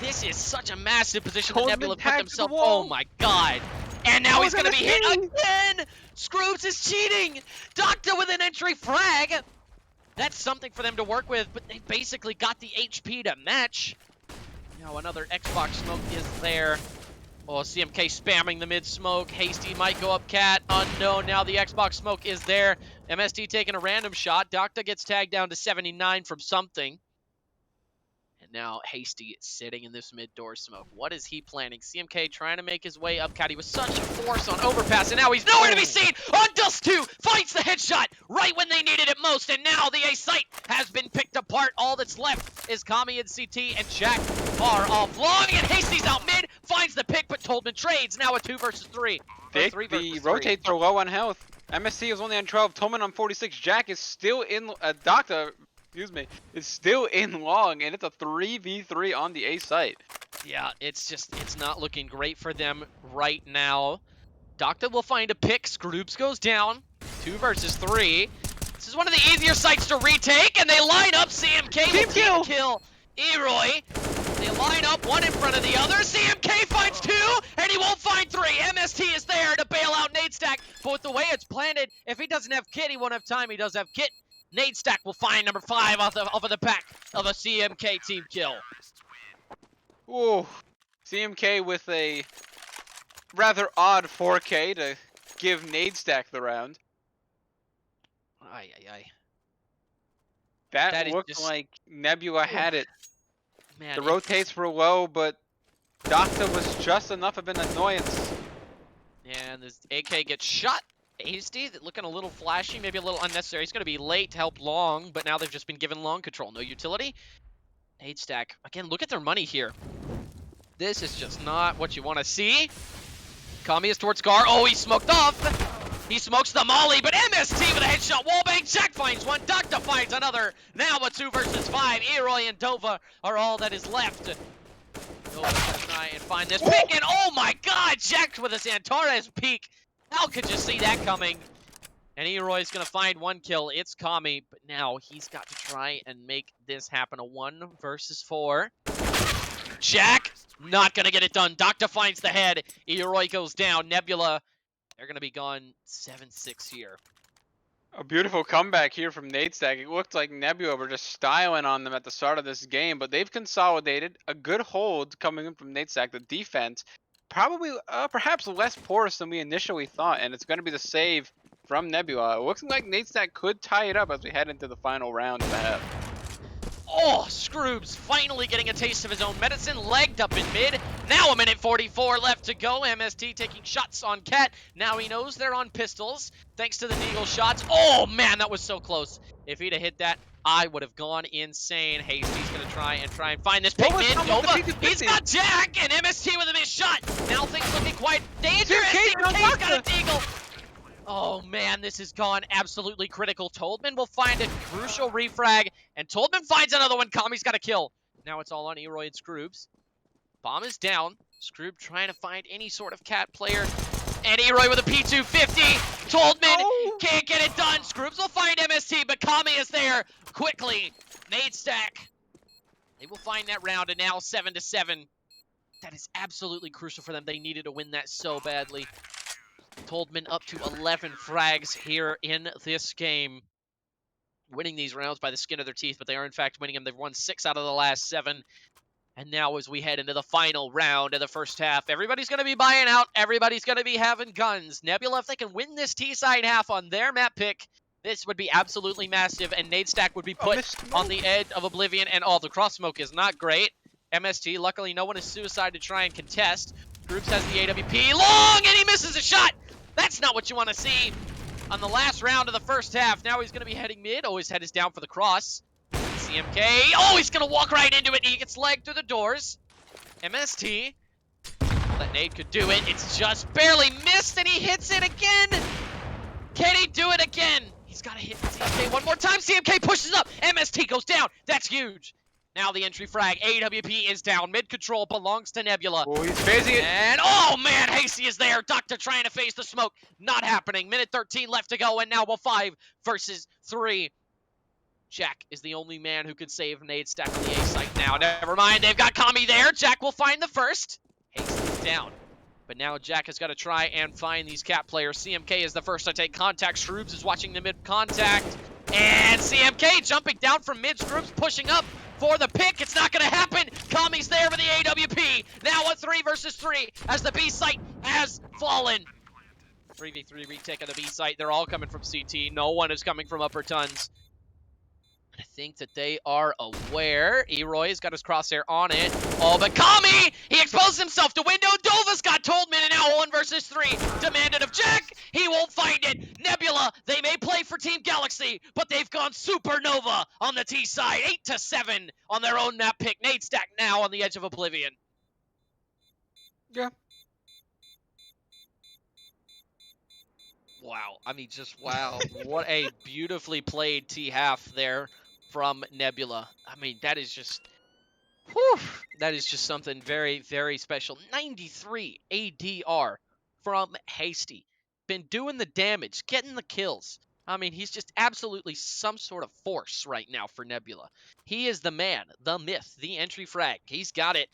This is such a massive position that Nebula put themselves. Oh my god. And now he's going to be hit again. Scrooge is cheating. Docta with an entry frag. That's something for them to work with, but they basically got the HP to match. Now another Xbox smoke is there. Oh, CMK spamming the mid smoke. Hasty might go up cat. Unknown. Now the Xbox smoke is there. MST taking a random shot. Docta gets tagged down to 79 from something. And now Hasty sitting in this mid door smoke. What is he planning? CMK trying to make his way up cat. He was such a force on overpass, and now he's nowhere to be seen. On Dust 2 finds the headshot right when they needed it most, and now the A site has been picked apart. All that's left is Kami and CT, and Jack are off long, and Hasty's out mid, finds the pick, but Tolman trades. Now a 2 versus 3. The rotates are low on health. MSC is only on 12, Tolman on 46. Jack is still in, Docta, is still in long, and it's a 3v3 on the A site. Yeah, it's not looking great for them right now. Docta will find a pick. Scroops goes down. 2 versus 3. This is one of the easier sites to retake, and they line up. CMK will team kill Eroy. They line up one in front of the other. CMK finds 2, and he won't find 3. MST is there to bail out Nade Stack, but with the way it's planted, if he doesn't have Kit, he won't have time. He does have Kit. Nade Stack will find number 5 off of the back of a CMK team kill. Ooh, CMK with a rather odd 4K to give Nade Stack the round. Aye, aye, aye. That looked just like Nebula had it. Man, the rotates were low, but Docta was just enough of an annoyance. And this AK gets shot. Hasty, looking a little flashy, maybe a little unnecessary. He's going to be late to help long, but now they've just been given long control. No utility. Nade Stack. Again, look at their money here. This is just not what you want to see. Kami is towards Gar. Oh, he smoked off. He smokes the molly, but MST with a headshot. Wallbang. Jack finds one. Docta finds another. Now a 2 versus 5. Eroy and Dova are all that is left. Dova to try and find this pick, and oh my god, Jack with a Santares peek. How could you see that coming? And Eroy's going to find 1 kill. It's Kami, but now he's got to try and make this happen. A 1 versus 4. Jack, not going to get it done. Docta finds the head. Eroy goes down. Nebula, they're going to be gone 7-6 here. A beautiful comeback here from Nade Stack. It looked like Nebula were just styling on them at the start of this game, but they've consolidated. A good hold coming in from Nade Stack. The defense probably perhaps less porous than we initially thought, and it's going to be the save from Nebula. It looks like Nade Stack could tie it up as we head into the final round of the half. Oh, Scrooge finally getting a taste of his own medicine, legged up in mid. Now a minute 44 left to go. MST taking shots on Cat. Now he knows they're on pistols, thanks to the Deagle shots. Oh man, that was so close. If he'd have hit that, I would have gone insane. Hasty's gonna try and find this pick What was mid. wrong with the Nova, 50-50? he's got Jack and MST with a missed shot. Now things looking quite dangerous. CMK's on CMK's got a Doctor. deagle. Oh man, this has gone absolutely critical. Toldman will find a crucial refrag, and Toldman finds another one. Kami's got a kill. Now it's all on Eroy and Scroobs. Bomb is down. Scroob trying to find any sort of cat player. And Eroy with a P250. Toldman can't get it done. Scroobs will find MST, but Kami is there quickly. Nade stack. They will find that round, and now 7-7. That is absolutely crucial for them. They needed to win that so badly. Toldman up to 11 frags here in this game. Winning these rounds by the skin of their teeth, but they are in fact winning them. They've won 6 out of the last 7. And now as we head into the final round of the first half, everybody's going to be buying out. Everybody's going to be having guns. Nebula, if they can win this T-side half on their map pick, this would be absolutely massive, and Nade Stack would be put on the edge of oblivion, and the cross smoke is not great. MST, luckily no one is suicide to try and contest. Groups has the AWP, long, and he misses a shot! That's not what you want to see on the last round of the first half. Now he's going to be heading mid. Oh, his head is down for the cross. CMK. Oh, he's going to walk right into it. He gets legged through the doors. MST. That Nade could do it. It's just barely missed, and he hits it again. Can he do it again? He's got to hit CMK one more time. CMK pushes up. MST goes down. That's huge. Now the entry frag. AWP is down. Mid control belongs to Nebula. Oh, he's phasing it. And, oh, man, Hasty is there. Doctor trying to phase the smoke. Not happening. Minute 13 left to go, and now we're 5 versus 3. Jack is the only man who could save Nade Stack on the A site now. Never mind, they've got Kami there. Jack will find the first. Hasty's down. But now Jack has got to try and find these cat players. CMK is the first to take contact. Shroobs is watching the mid contact. And CMK jumping down from mid. Shroobs pushing up for the pick. It's not going to happen. Kami's there for the AWP. Now a 3 versus 3 as the B site has fallen. 3v3 retake of the B site. They're all coming from CT. No one is coming from upper tons. I think that they are aware. Eroy's got his crosshair on it. Oh, but Kami! He exposed himself to window. Dova's got Toldman, and now 1 versus 3. Demanded of Jack. He won't find it. Nebula, they may play for Team Galaxy, but they've gone supernova on the T side. 8-7 on their own map pick. Nade Stack now on the edge of oblivion. Yeah. Wow. I mean, just wow. What a beautifully played T half there from Nebula. I mean, that is just, whew, that is just something very, very special. 93 ADR from Hasty. Been doing the damage, getting the kills. I mean, he's just absolutely some sort of force right now for Nebula. He is the man, the myth, the entry frag. He's got it.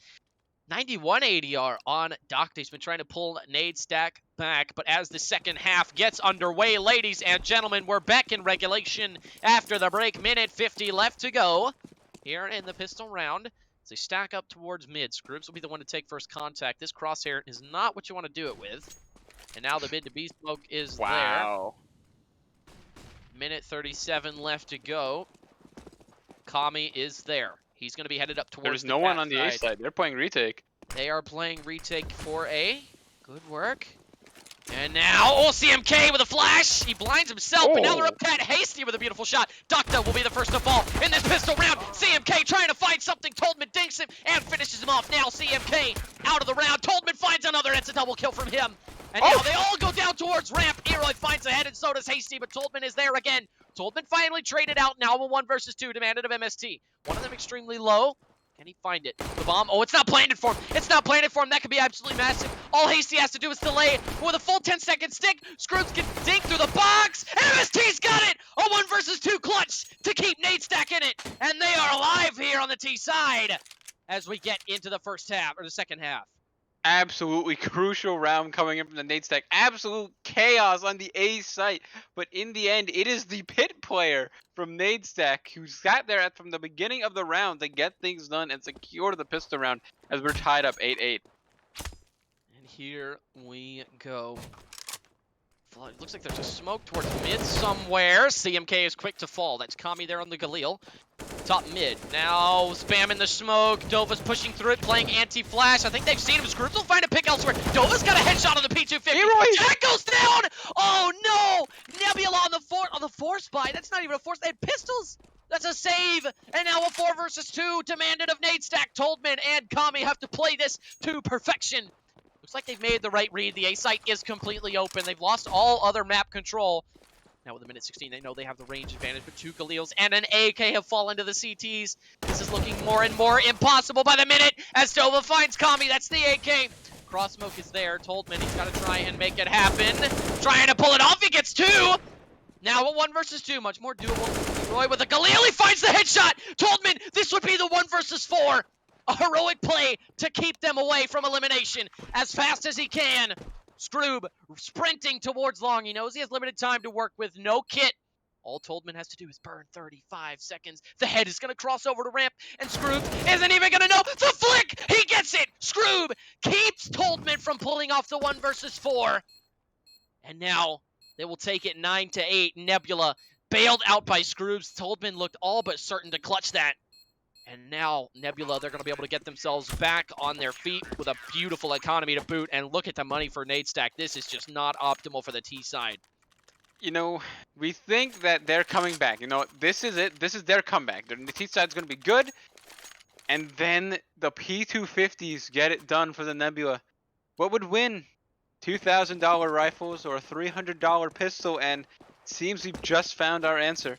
91 ADR on Doctor. He's been trying to pull Nade Stack back, but as the second half gets underway, ladies and gentlemen, we're back in regulation after the break. Minute 50 left to go here in the pistol round. As they stack up towards mid, Scroops will be the one to take first contact. This crosshair is not what you want to do it with. And now the mid to B smoke is there. Minute 37 left to go. Kami is there. He's going to be headed up towards There's the no one on the side. A side. They're playing retake. They are playing retake for A. Good work. And now, oh, CMK with a flash. He blinds himself, but now they're up Cat Hasty with a beautiful shot. Doctor will be the first to fall in this pistol round. CMK trying to find something. Toldman dinks him and finishes him off. Now CMK out of the round. Toldman finds another. That's a double kill from him. And now they all go down towards ramp. Eroy finds a head, and so does Hasty, but Toldman is there again. Toldman finally traded out. Now a 1 versus 2 demanded of MST. One of them extremely low. Can he find it? The bomb. Oh, it's not planted for him. It's not planted for him. That could be absolutely massive. All Hasty has to do is delay with a full 10-second stick. Scrooge can dink through the box. MST's got it. A 1 versus 2 clutch to keep Nade Stack in it. And they are alive here on the T side as we get into the first half, or the second half. Absolutely crucial round coming in from the Nade Stack. Absolute chaos on the A site. But in the end, it is the pit player from Nade Stack who sat there from the beginning of the round to get things done and secure the pistol round as we're tied up 8-8. And here we go. It looks like there's a smoke towards mid somewhere. CMK is quick to fall. That's Kami there on the Galil. Top mid. Now spamming the smoke. Dova's pushing through it, playing anti-flash. I think they've seen him. Scroops will find a pick elsewhere. Dova's got a headshot on the P250. Eroy! Jack goes down! Oh no! Nebula on the force buy. That's not even a force. They had pistols. That's a save! And now a 4 versus 2 demanded of Nade Stack. Toldman and Kami have to play this to perfection. Looks like they've made the right read. The A site is completely open. They've lost all other map control. Now with a minute 16, they know they have the range advantage, but 2 Galils and an AK have fallen to the CTs. This is looking more and more impossible by the minute as Dova finds Kami. That's the AK. Cross smoke is there. Toldman, he's got to try and make it happen. Trying to pull it off. He gets 2. Now a 1 versus 2, much more doable. Roy with a Galil, he finds the headshot. Toldman, this would be the 1 versus 4. A heroic play to keep them away from elimination as fast as he can. Scroob sprinting towards long. He knows he has limited time to work with, no kit. All Toldman has to do is burn 35 seconds. The head is going to cross over to ramp, and Scroob isn't even going to know. The flick! He gets it! Scroob keeps Toldman from pulling off the 1 versus 4. And now they will take it 9-8. Nebula bailed out by Scroobs. Toldman looked all but certain to clutch that. And now Nebula, they're going to be able to get themselves back on their feet with a beautiful economy to boot. And look at the money for Nade Stack. This is just not optimal for the T side. You know, we think that they're coming back. You know, this is it. This is their comeback. The T side's going to be good. And then the P250s get it done for the Nebula. What would win? $2,000 rifles or a $300 pistol? And it seems we've just found our answer.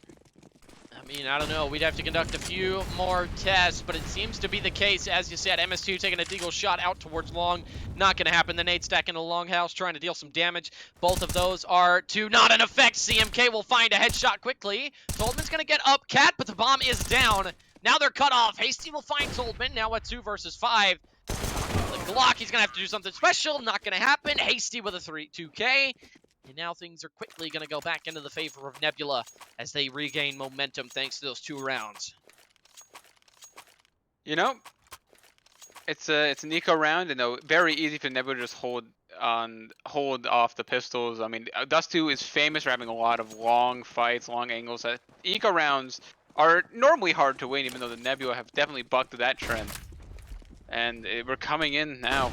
I mean, I don't know. We'd have to conduct a few more tests, but it seems to be the case. As you said, MS2 taking a deagle shot out towards long. Not going to happen. The Nade Stack in the longhouse trying to deal some damage. Both of those are to not an effect. CMK will find a headshot quickly. Toldman's going to get up Cat, but the bomb is down. Now they're cut off. Hasty will find Toldman. Now a 2 versus 5. The Glock, he's going to have to do something special. Not going to happen. Hasty with a 2K. And now things are quickly going to go back into the favor of Nebula as they regain momentum thanks to those 2 rounds. You know, it's an eco round, and very easy for Nebula to just hold off the pistols. I mean, Dust2 is famous for having a lot of long fights, long angles. Eco rounds are normally hard to win, even though the Nebula have definitely bucked that trend. And we're coming in now.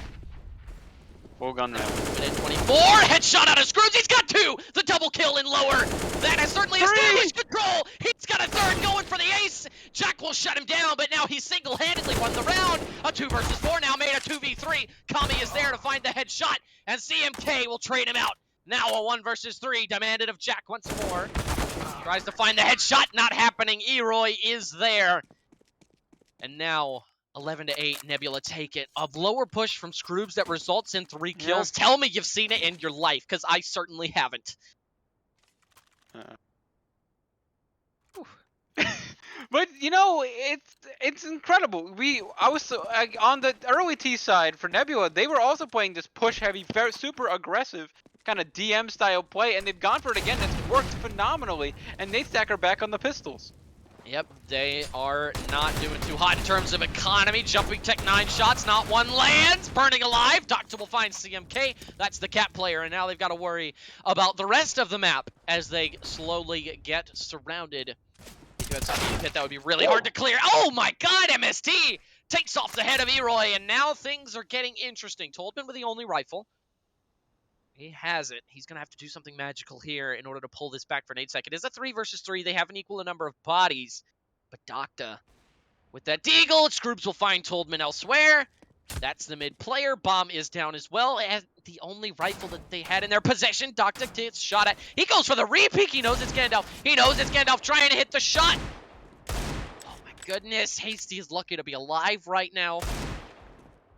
Full gun round. Minute 24, headshot out of Scrooge. He's got 2. The double kill in lower. That has certainly established control. He's got a 3rd going for the ace. Jack will shut him down, but now he single-handedly won the round. A 2 versus 4 now made a 2v3. Kami is there to find the headshot, and CMK will trade him out. Now a 1 versus 3 demanded of Jack once more. Tries to find the headshot, not happening. Eroy is there. And now 11-8, Nebula take it. A lower push from Scroobs that results in 3 kills. Yeah. Tell me you've seen it in your life, because I certainly haven't. But you know, it's incredible. I was on the early T side for Nebula. They were also playing this push heavy, very super aggressive kind of DM style play, and they've gone for it again. It's worked phenomenally, and Nade Stack are back on the pistols. Yep, they are not doing too hot in terms of economy. Jumping Tech 9 shots, not one lands. Burning alive. Doctor will find CMK. That's the Cat player, and now they've got to worry about the rest of the map as they slowly get surrounded. If you had something to hit, that would be really hard to clear. Oh my god, MST takes off the head of Eroy, and now things are getting interesting. Toldman with the only rifle. He has it. He's going to have to do something magical here in order to pull this back for Nade Stack. It is a 3 versus 3. They have an equal number of bodies. But Docta, with that deagle, Scroobs will find Toldman elsewhere. That's the mid player. Bomb is down as well. And the only rifle that they had in their possession, Docta gets shot at. He goes for the re-peek. He knows it's Gandalf. He knows it's Gandalf trying to hit the shot. Oh my goodness. Hasty is lucky to be alive right now.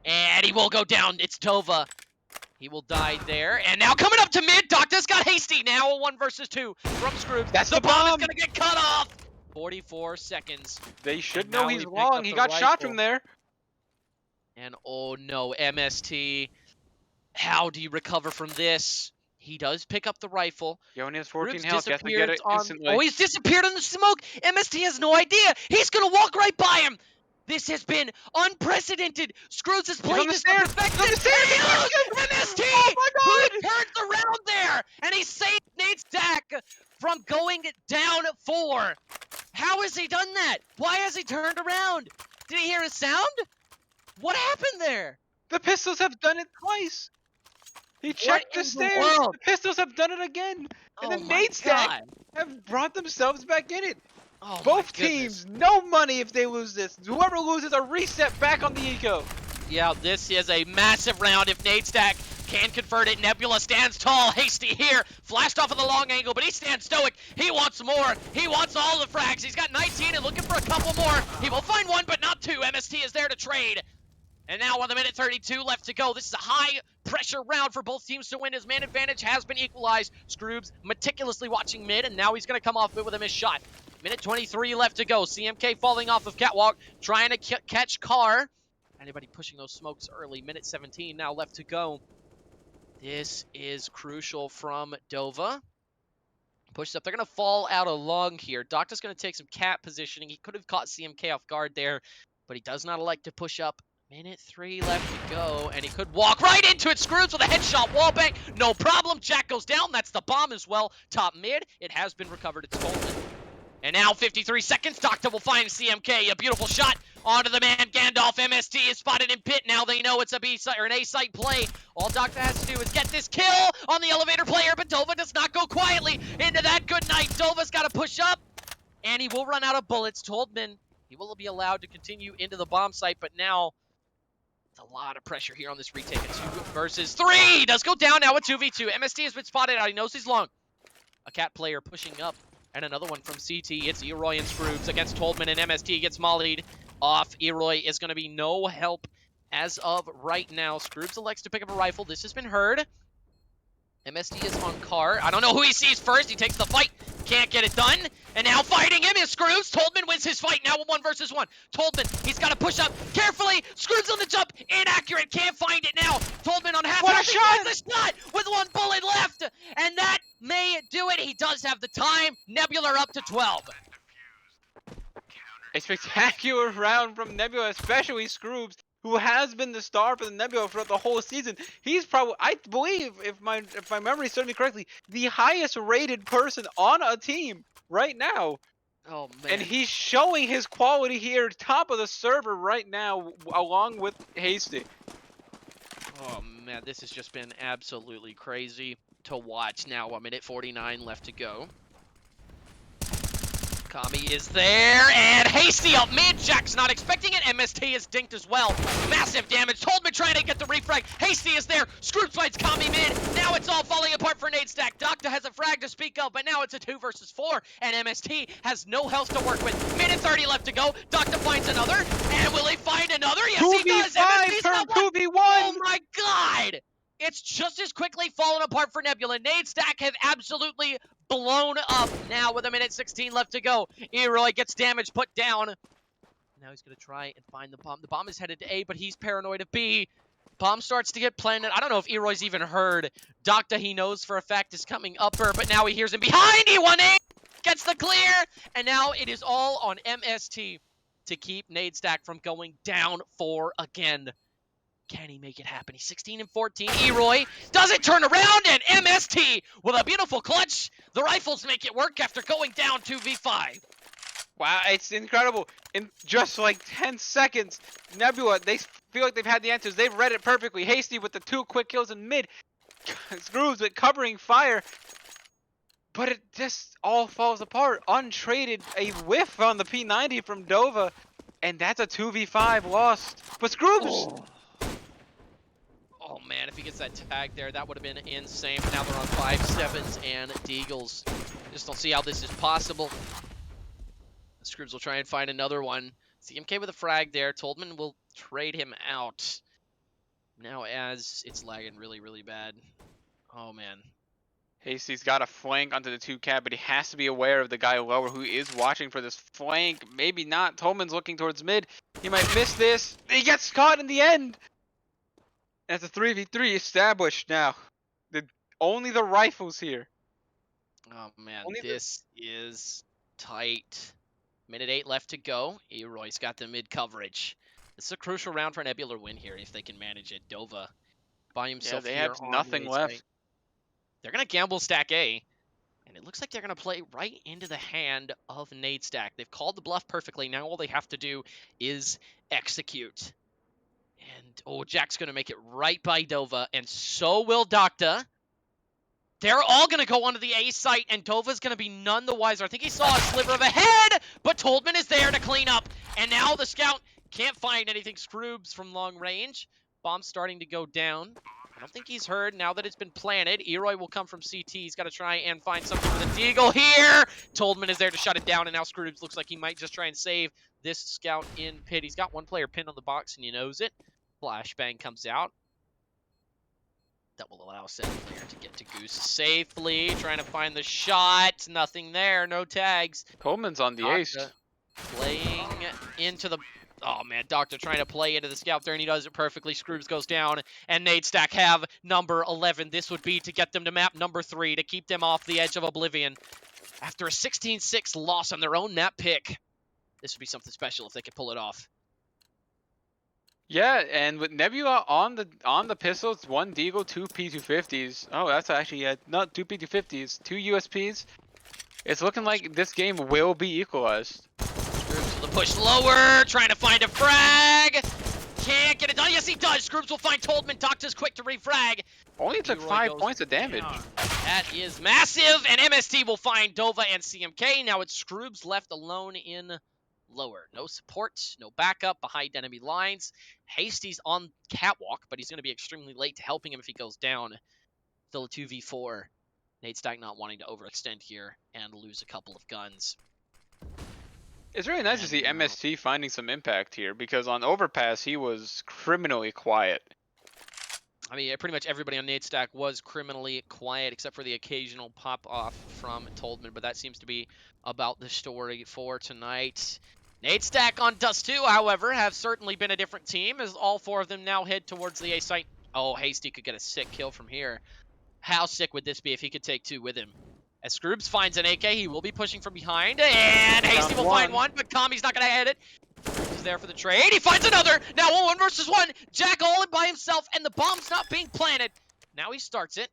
And he will go down. It's Tova. He will die there. And now coming up to mid, Docta's got Hasty. Now a 1 versus 2 from Scroobs. That's the bomb is going to get cut off. 44 seconds. They should know he's long. He got shot from there. And oh no, MST. How do you recover from this? He does pick up the rifle. He only has 14 health. You have to get it instantly. Oh, he's disappeared in the smoke. MST has no idea. He's going to walk right by him. This has been unprecedented. Scrooge has played this to perfection. MST! Oh my god! He turned the round there, and he saved Nade Stack from going down 4. How has he done that? Why has he turned around? Did he hear a sound? What happened there? The pistols have done it twice. He checked the stairs. The pistols have done it again. And the Nade Stack have brought themselves back in it. Oh my Both goodness. teams, no money if they lose this. Whoever loses a reset back on the eco. Yeah, this is a massive round if Nadestack can convert it. Nebula stands tall. Hasty here. Flashed off of the long angle, but he stands stoic. He wants more. He wants all the frags. He's got 19 and looking for a couple more. He will find one, but not two. MST is there to trade. And now with a minute 32 left to go, this is a high-pressure round for both teams to win. His man advantage has been equalized. Scroobs meticulously watching mid, and now he's going to come off mid with a missed shot. Minute 23 left to go. CMK falling off of Catwalk, trying to catch Car. Anybody pushing those smokes early. Minute 17 now left to go. This is crucial from Dova. Pushed up. They're going to fall out along here. Doctor's going to take some cat positioning. He could have caught CMK off guard there, but he does not like to push up. Minute 3 left to go, and he could walk right into it. Screws with a headshot wallbang. No problem. Jack goes down. That's the bomb as well. Top mid. It has been recovered. It's Coleman. And now 53 seconds. Doctor will find CMK. A beautiful shot onto the man. Gandalf. MST is spotted in pit. Now they know it's a B site or an A site play. All Doctor has to do is get this kill on the elevator player, but Dova does not go quietly into that good night. Dova's got to push up, and he will run out of bullets. Toldman, he will be allowed to continue into the bomb site, but now it's a lot of pressure here on this retake. A 2 versus 3 does go down now with 2v2. MST has been spotted out. He knows he's long. A cat player pushing up. And another one from CT. It's Eroy and Scroobs against Toldman, and MST gets mollied off. Eroy is going to be no help as of right now. Scroobs elects to pick up a rifle. This has been heard. MST is on Car. I don't know who he sees first. He takes the fight. Can't get it done. And now fighting him is Scroobs. Toldman wins his fight. Now 1 versus 1. Toldman, he's got to push up carefully. Scroobs on the jump. Inaccurate. Can't find it now. Toldman on half. What a shot! Finds the shot with 1 bullet left. And that may do it. He does have the time. Nebula up to 12. A spectacular round from Nebula, especially Scroobs, who has been the star for the Nebula throughout the whole season. He's probably, I believe, if my memory serves me correctly, the highest rated person on a team right now. Oh, man. And he's showing his quality here, top of the server right now, along with Hasty. Oh, man, this has just been absolutely crazy to watch. Now, 1 minute 49 left to go. Kami is there, and Hasty up mid. Jack's not expecting it. MST is dinked as well. Massive damage. Toldman trying to get the refrag. Hasty is there. Scrooge fights Kami mid. Now it's all falling apart for Nadestack. Doctor has a frag to speak of, but now it's a 2 versus 4, and MST has no health to work with. Minute 30 left to go. Doctor finds another, and will he find another? Yes, he does. 2v5 turned 2v1. Oh my god! It's just as quickly fallen apart for Nebula. Nadestack have absolutely blown up now with 1 minute 16 left to go. Eroy gets damage put down. Now he's going to try and find the bomb. The bomb is headed to A, but he's paranoid of B. Bomb starts to get planted. I don't know if Eroy's even heard. Doctor, he knows for a fact, is coming upper, but now he hears him behind. He 1-8, gets the clear, and now it is all on MST to keep Nadestack from going down 4 again. Can he make it happen? He's 16 and 14. Eroy doesn't turn around, and MST with a beautiful clutch. The rifles make it work after going down 2v5. Wow, it's incredible. In just like 10 seconds, Nebula, they feel like they've had the answers. They've read it perfectly. Hasty with the 2 quick kills in mid. Screws with covering fire. But it just all falls apart. Untraded, a whiff on the P90 from Dova. And that's a 2v5 lost. But Scrooge... Oh man, if he gets that tag there, that would have been insane. Now they're on 5-7s and Deagles. Just don't see how this is possible. Scrooge will try and find another one. CMK with a frag there. Toldman will trade him out. Now as it's lagging really, really bad. Oh man. Hasty's got a flank onto the 2 cat, but he has to be aware of the guy lower who is watching for this flank. Maybe not. Tolman's looking towards mid. He might miss this. He gets caught in the end. That's a 3v3 established now. Only the rifles here. Oh man, this is tight. Minute 8 left to go. Eroy's got the mid coverage. This is a crucial round for Nebula win here if they can manage it. Dova by himself. Yeah, they here have on nothing left. They're gonna gamble stack A, and it looks like they're gonna play right into the hand of Nadestack. They've called the bluff perfectly. Now all they have to do is execute. And, oh, Jack's going to make it right by Dova, and so will Docta. They're all going to go onto the A site, and Dova's going to be none the wiser. I think he saw a sliver of a head, but Toldman is there to clean up. And now the scout can't find anything. Scroobs from long range. Bomb's starting to go down. I don't think he's heard now that it's been planted. Eroy will come from CT. He's got to try and find something with a deagle here. Toldman is there to shut it down, and now Scroobs looks like he might just try and save this scout in pit. He's got one player pinned on the box, and he knows it. Flashbang comes out. That will allow second player to get to Goose safely. Trying to find the shot. Nothing there. No tags. Coleman's on the ace. Playing into the... Oh, man. Doctor trying to play into the scout there, and he does it perfectly. Scroobs goes down, and Nade Stack have number 11. This would be to get them to map number 3, to keep them off the edge of oblivion. After a 16-6 loss on their own map pick, this would be something special if they could pull it off. Yeah, and with Nebula on the pistols, 1 Deagle, 2 P250s. Oh, that's actually not 2 P250s, 2 USPs. It's looking like this game will be equalized. Scroobs with a push lower, trying to find a frag. Can't get it done. Yes, he does. Scroobs will find Toldman. Doctor's quick to refrag. Only took 5 points of damage. Down. That is massive, and MST will find Dova and CMK. Now it's Scroobs left alone in lower. No support, no backup behind enemy lines. Hasty's on catwalk, but he's going to be extremely late to helping him if he goes down. Still a 2v4. Nade Stack not wanting to overextend here and lose a couple of guns. It's really nice to see MST finding some impact here, because on Overpass he was criminally quiet. I mean, pretty much everybody on Nade Stack was criminally quiet, except for the occasional pop-off from Toldman, but that seems to be about the story for tonight. Nade Stack on Dust 2, however, have certainly been a different team, as all 4 of them now head towards the A site. Oh, Hasty could get a sick kill from here. How sick would this be if he could take 2 with him? As Scroobs finds an AK, he will be pushing from behind, and Hasty will find one, but Kami's not going to hit it. He's there for the trade. He finds another. Now 1 versus 1. Jack all in by himself, and the bomb's not being planted. Now he starts it.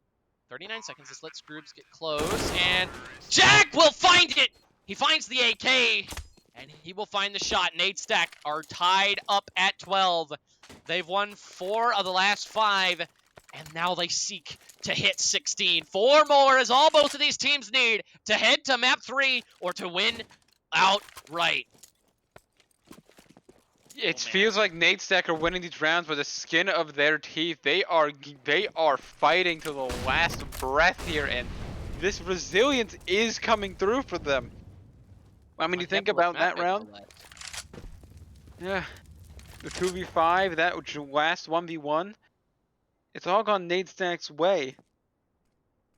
39 seconds. Just let Scroobs get close, and Jack will find it. He finds the AK, and he will find the shot. Nade Stack are tied up at 12. They've won 4 of the last 5, and now they seek to hit 16. 4 more is all both of these teams need to head to map 3 or to win outright. It feels like Nade Stack are winning these rounds by the skin of their teeth. They are fighting to the last breath here, and this resilience is coming through for them. I mean, you think about that round. Yeah, the 2v5, that last 1v1. It's all gone Nade Stack's way.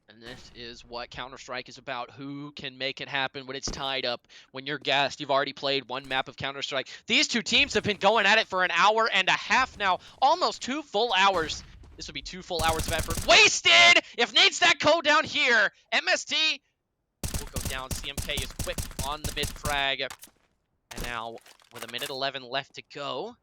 And this is what Counter-Strike is about. Who can make it happen when it's tied up? When you're gassed, you've already played 1 map of Counter-Strike. These 2 teams have been going at it for an hour and a half now. Almost 2 full hours. This would be 2 full hours of effort wasted! If Nade Stack go down here, MST will go down. CMK is quick on the mid-frag. And now, with 1:11 left to go,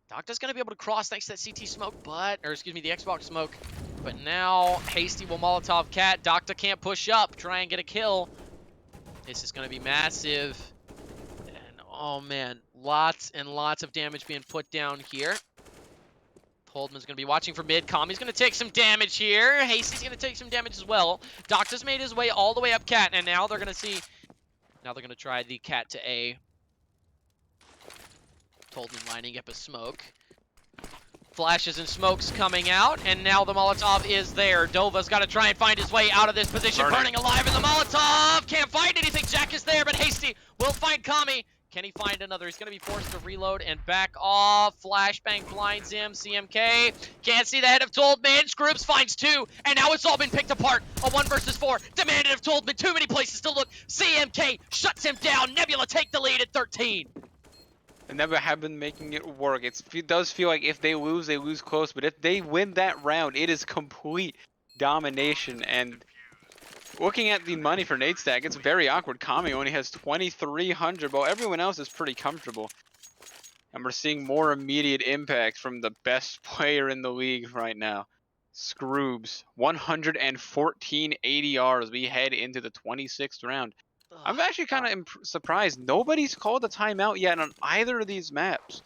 Doctor's going to be able to cross thanks to that CT smoke, or excuse me, the Xbox smoke. But now, Hasty will Molotov Cat. Doctor can't push up, try and get a kill. This is going to be massive. And, oh man, lots and lots of damage being put down here. Toldman's going to be watching for mid. Kami's going to take some damage here. Hasty's going to take some damage as well. Doctor's made his way all the way up Cat, and now they're going to see... Now they're going to try the Cat to A. Toldman lining up a smoke. Flashes and smokes coming out, and now the Molotov is there. Dova's got to try and find his way out of this position. Burning alive in the Molotov! Can't find anything. Jack is there, but Hasty will find Kami. Can he find another? He's going to be forced to reload and back off. Flashbang blinds him. CMK can't see the head of Toldman. Scroobs finds 2, and now it's all been picked apart. A 1 versus 4. Demanded of Toldman. Too many places to look. CMK shuts him down. Nebula take the lead at 13. And Nebula have been making it work. It does feel like if they lose close. But if they win that round, it is complete domination. And looking at the money for Nade Stack, it's very awkward. Kami only has 2,300, while everyone else is pretty comfortable. And we're seeing more immediate impact from the best player in the league right now. Scroobs, 114 ADR as we head into the 26th round. I'm actually kind of surprised. Nobody's called a timeout yet on either of these maps.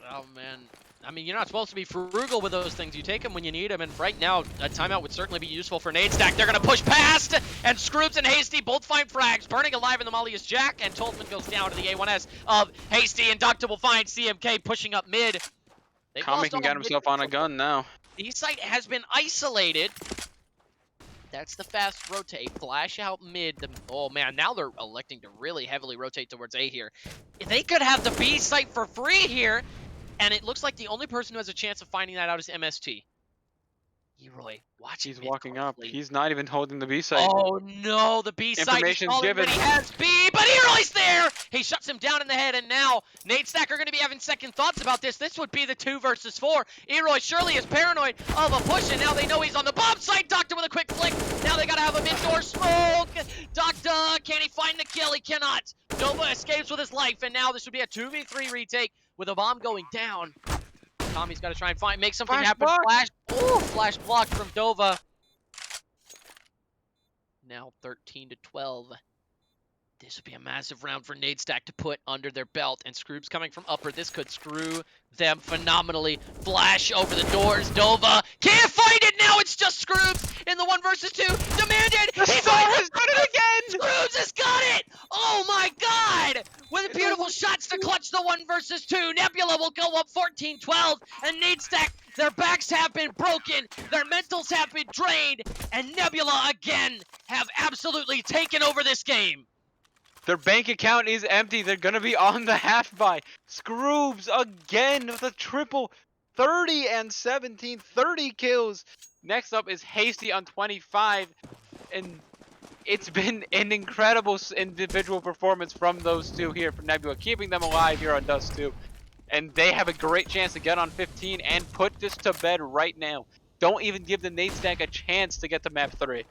Oh, man. I mean, you're not supposed to be frugal with those things. You take them when you need them, and right now, a timeout would certainly be useful for Nade Stack. They're going to push past, and Scroops and Hasty both find frags. Burning alive in the molly is Jack, and Toltman goes down to the A1S of Hasty, and Doctor will find CMK pushing up mid. They've Kami lost can all get mid himself on a gun now. The site has been isolated. That's the fast rotate. Flash out mid. Oh man, now they're electing to really heavily rotate towards A here. They could have the B site for free here. And it looks like the only person who has a chance of finding that out is MST. Eroy, watch He's mid walking up. closely. He's not even holding the B site. Oh no, the B site is Information's calling, given. but he has B, but Eroy's there! He shuts him down in the head, and now Nade Stack are going to be having second thoughts about this. This would be the 2 versus 4. Eroy surely is paranoid of a push, and now they know he's on the bomb site. Doctor with a quick flick. Now they got to have him indoor smoke. Doctor, can he find the kill? He cannot. Nova escapes with his life, and now this would be a 2v3 retake with a bomb going down. Tommy's got to try and make something happen. Flash blocked from Dova. Now 13 to 12. This would be a massive round for Nade Stack to put under their belt. And Scroops coming from upper. This could screw them phenomenally. Flash over the doors. Dova can't find it now. It's just Scroops in the 1 versus 2. Demanded. The Star has done it again. Scroops has got it. Oh my God. With beautiful shots to clutch the 1 versus 2. Nebula will go up 14-12. And Nade Stack, their backs have been broken. Their mentals have been drained. And Nebula again have absolutely taken over this game. Their bank account is empty. They're going to be on the half buy. Scroobs again with a triple. 30 and 17. 30 kills. Next up is Hasty on 25. And it's been an incredible individual performance from those two here for Nebula. Keeping them alive here on Dust 2. And they have a great chance to get on 15 and put this to bed right now. Don't even give the Nade Stack a chance to get to map 3.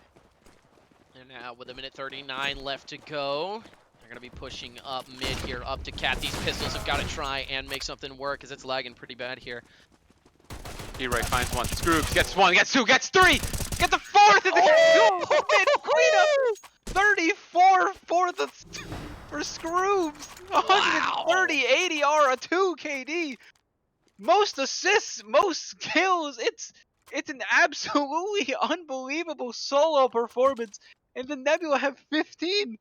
And now with 1:39 left to go. They're going to be pushing up mid here, up to Cat. These pistols have got to try and make something work because it's lagging pretty bad here. E-Ray finds one. Scroops gets 1, gets 2, gets 3! Get the 4th! And the cleanup! 34 for Scroops! 130 ADR, a 2 KD! Most assists, most kills. It's an absolutely unbelievable solo performance. And the Nebula have 15.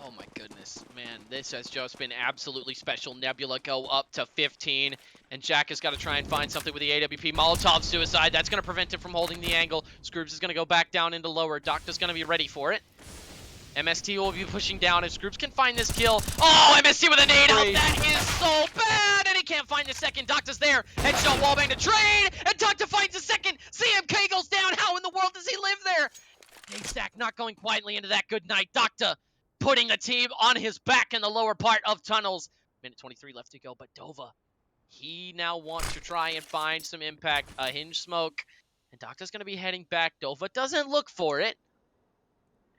Oh my goodness, man, this has just been absolutely special. Nebula go up to 15, and Jack has got to try and find something with the AWP. Molotov suicide, that's going to prevent him from holding the angle. Scroops is going to go back down into lower. Doctor's going to be ready for it. MST will be pushing down, and Scroops can find this kill. Oh, MST with a nade out, that is so bad, and he can't find the second. Doctor's there, headshot wallbang to trade, and Doctor finds the second. CMK goes down, how in the world does he live there? Nade Stack not going quietly into that good night. Doctor putting the team on his back in the lower part of tunnels. 1:23 left to go, but Dova, he now wants to try and find some impact. A hinge smoke, and Doctor's going to be heading back. Dova doesn't look for it.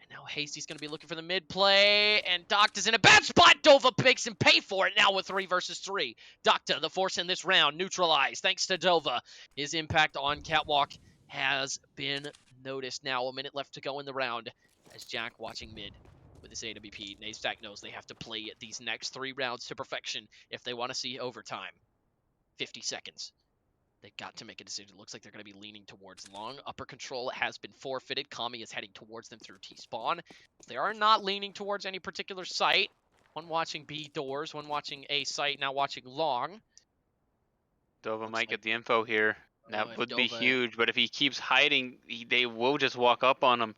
And now Hasty's going to be looking for the mid play, and Doctor's in a bad spot. Dova makes him pay for it now with 3 versus 3. Doctor, the force in this round, neutralized thanks to Dova. His impact on Catwalk has been noticed. Now 1 minute left to go in the round as Jack watching mid. With this AWP, Nade Stack knows they have to play these next 3 rounds to perfection if they want to see overtime. 50 seconds. They got to make a decision. Looks like they're going to be leaning towards long. Upper control has been forfeited. Kami is heading towards them through T-spawn. They are not leaning towards any particular site. One watching B doors, one watching A site, now watching long. Dova might get the info here. That would be huge, but if he keeps hiding, they will just walk up on him.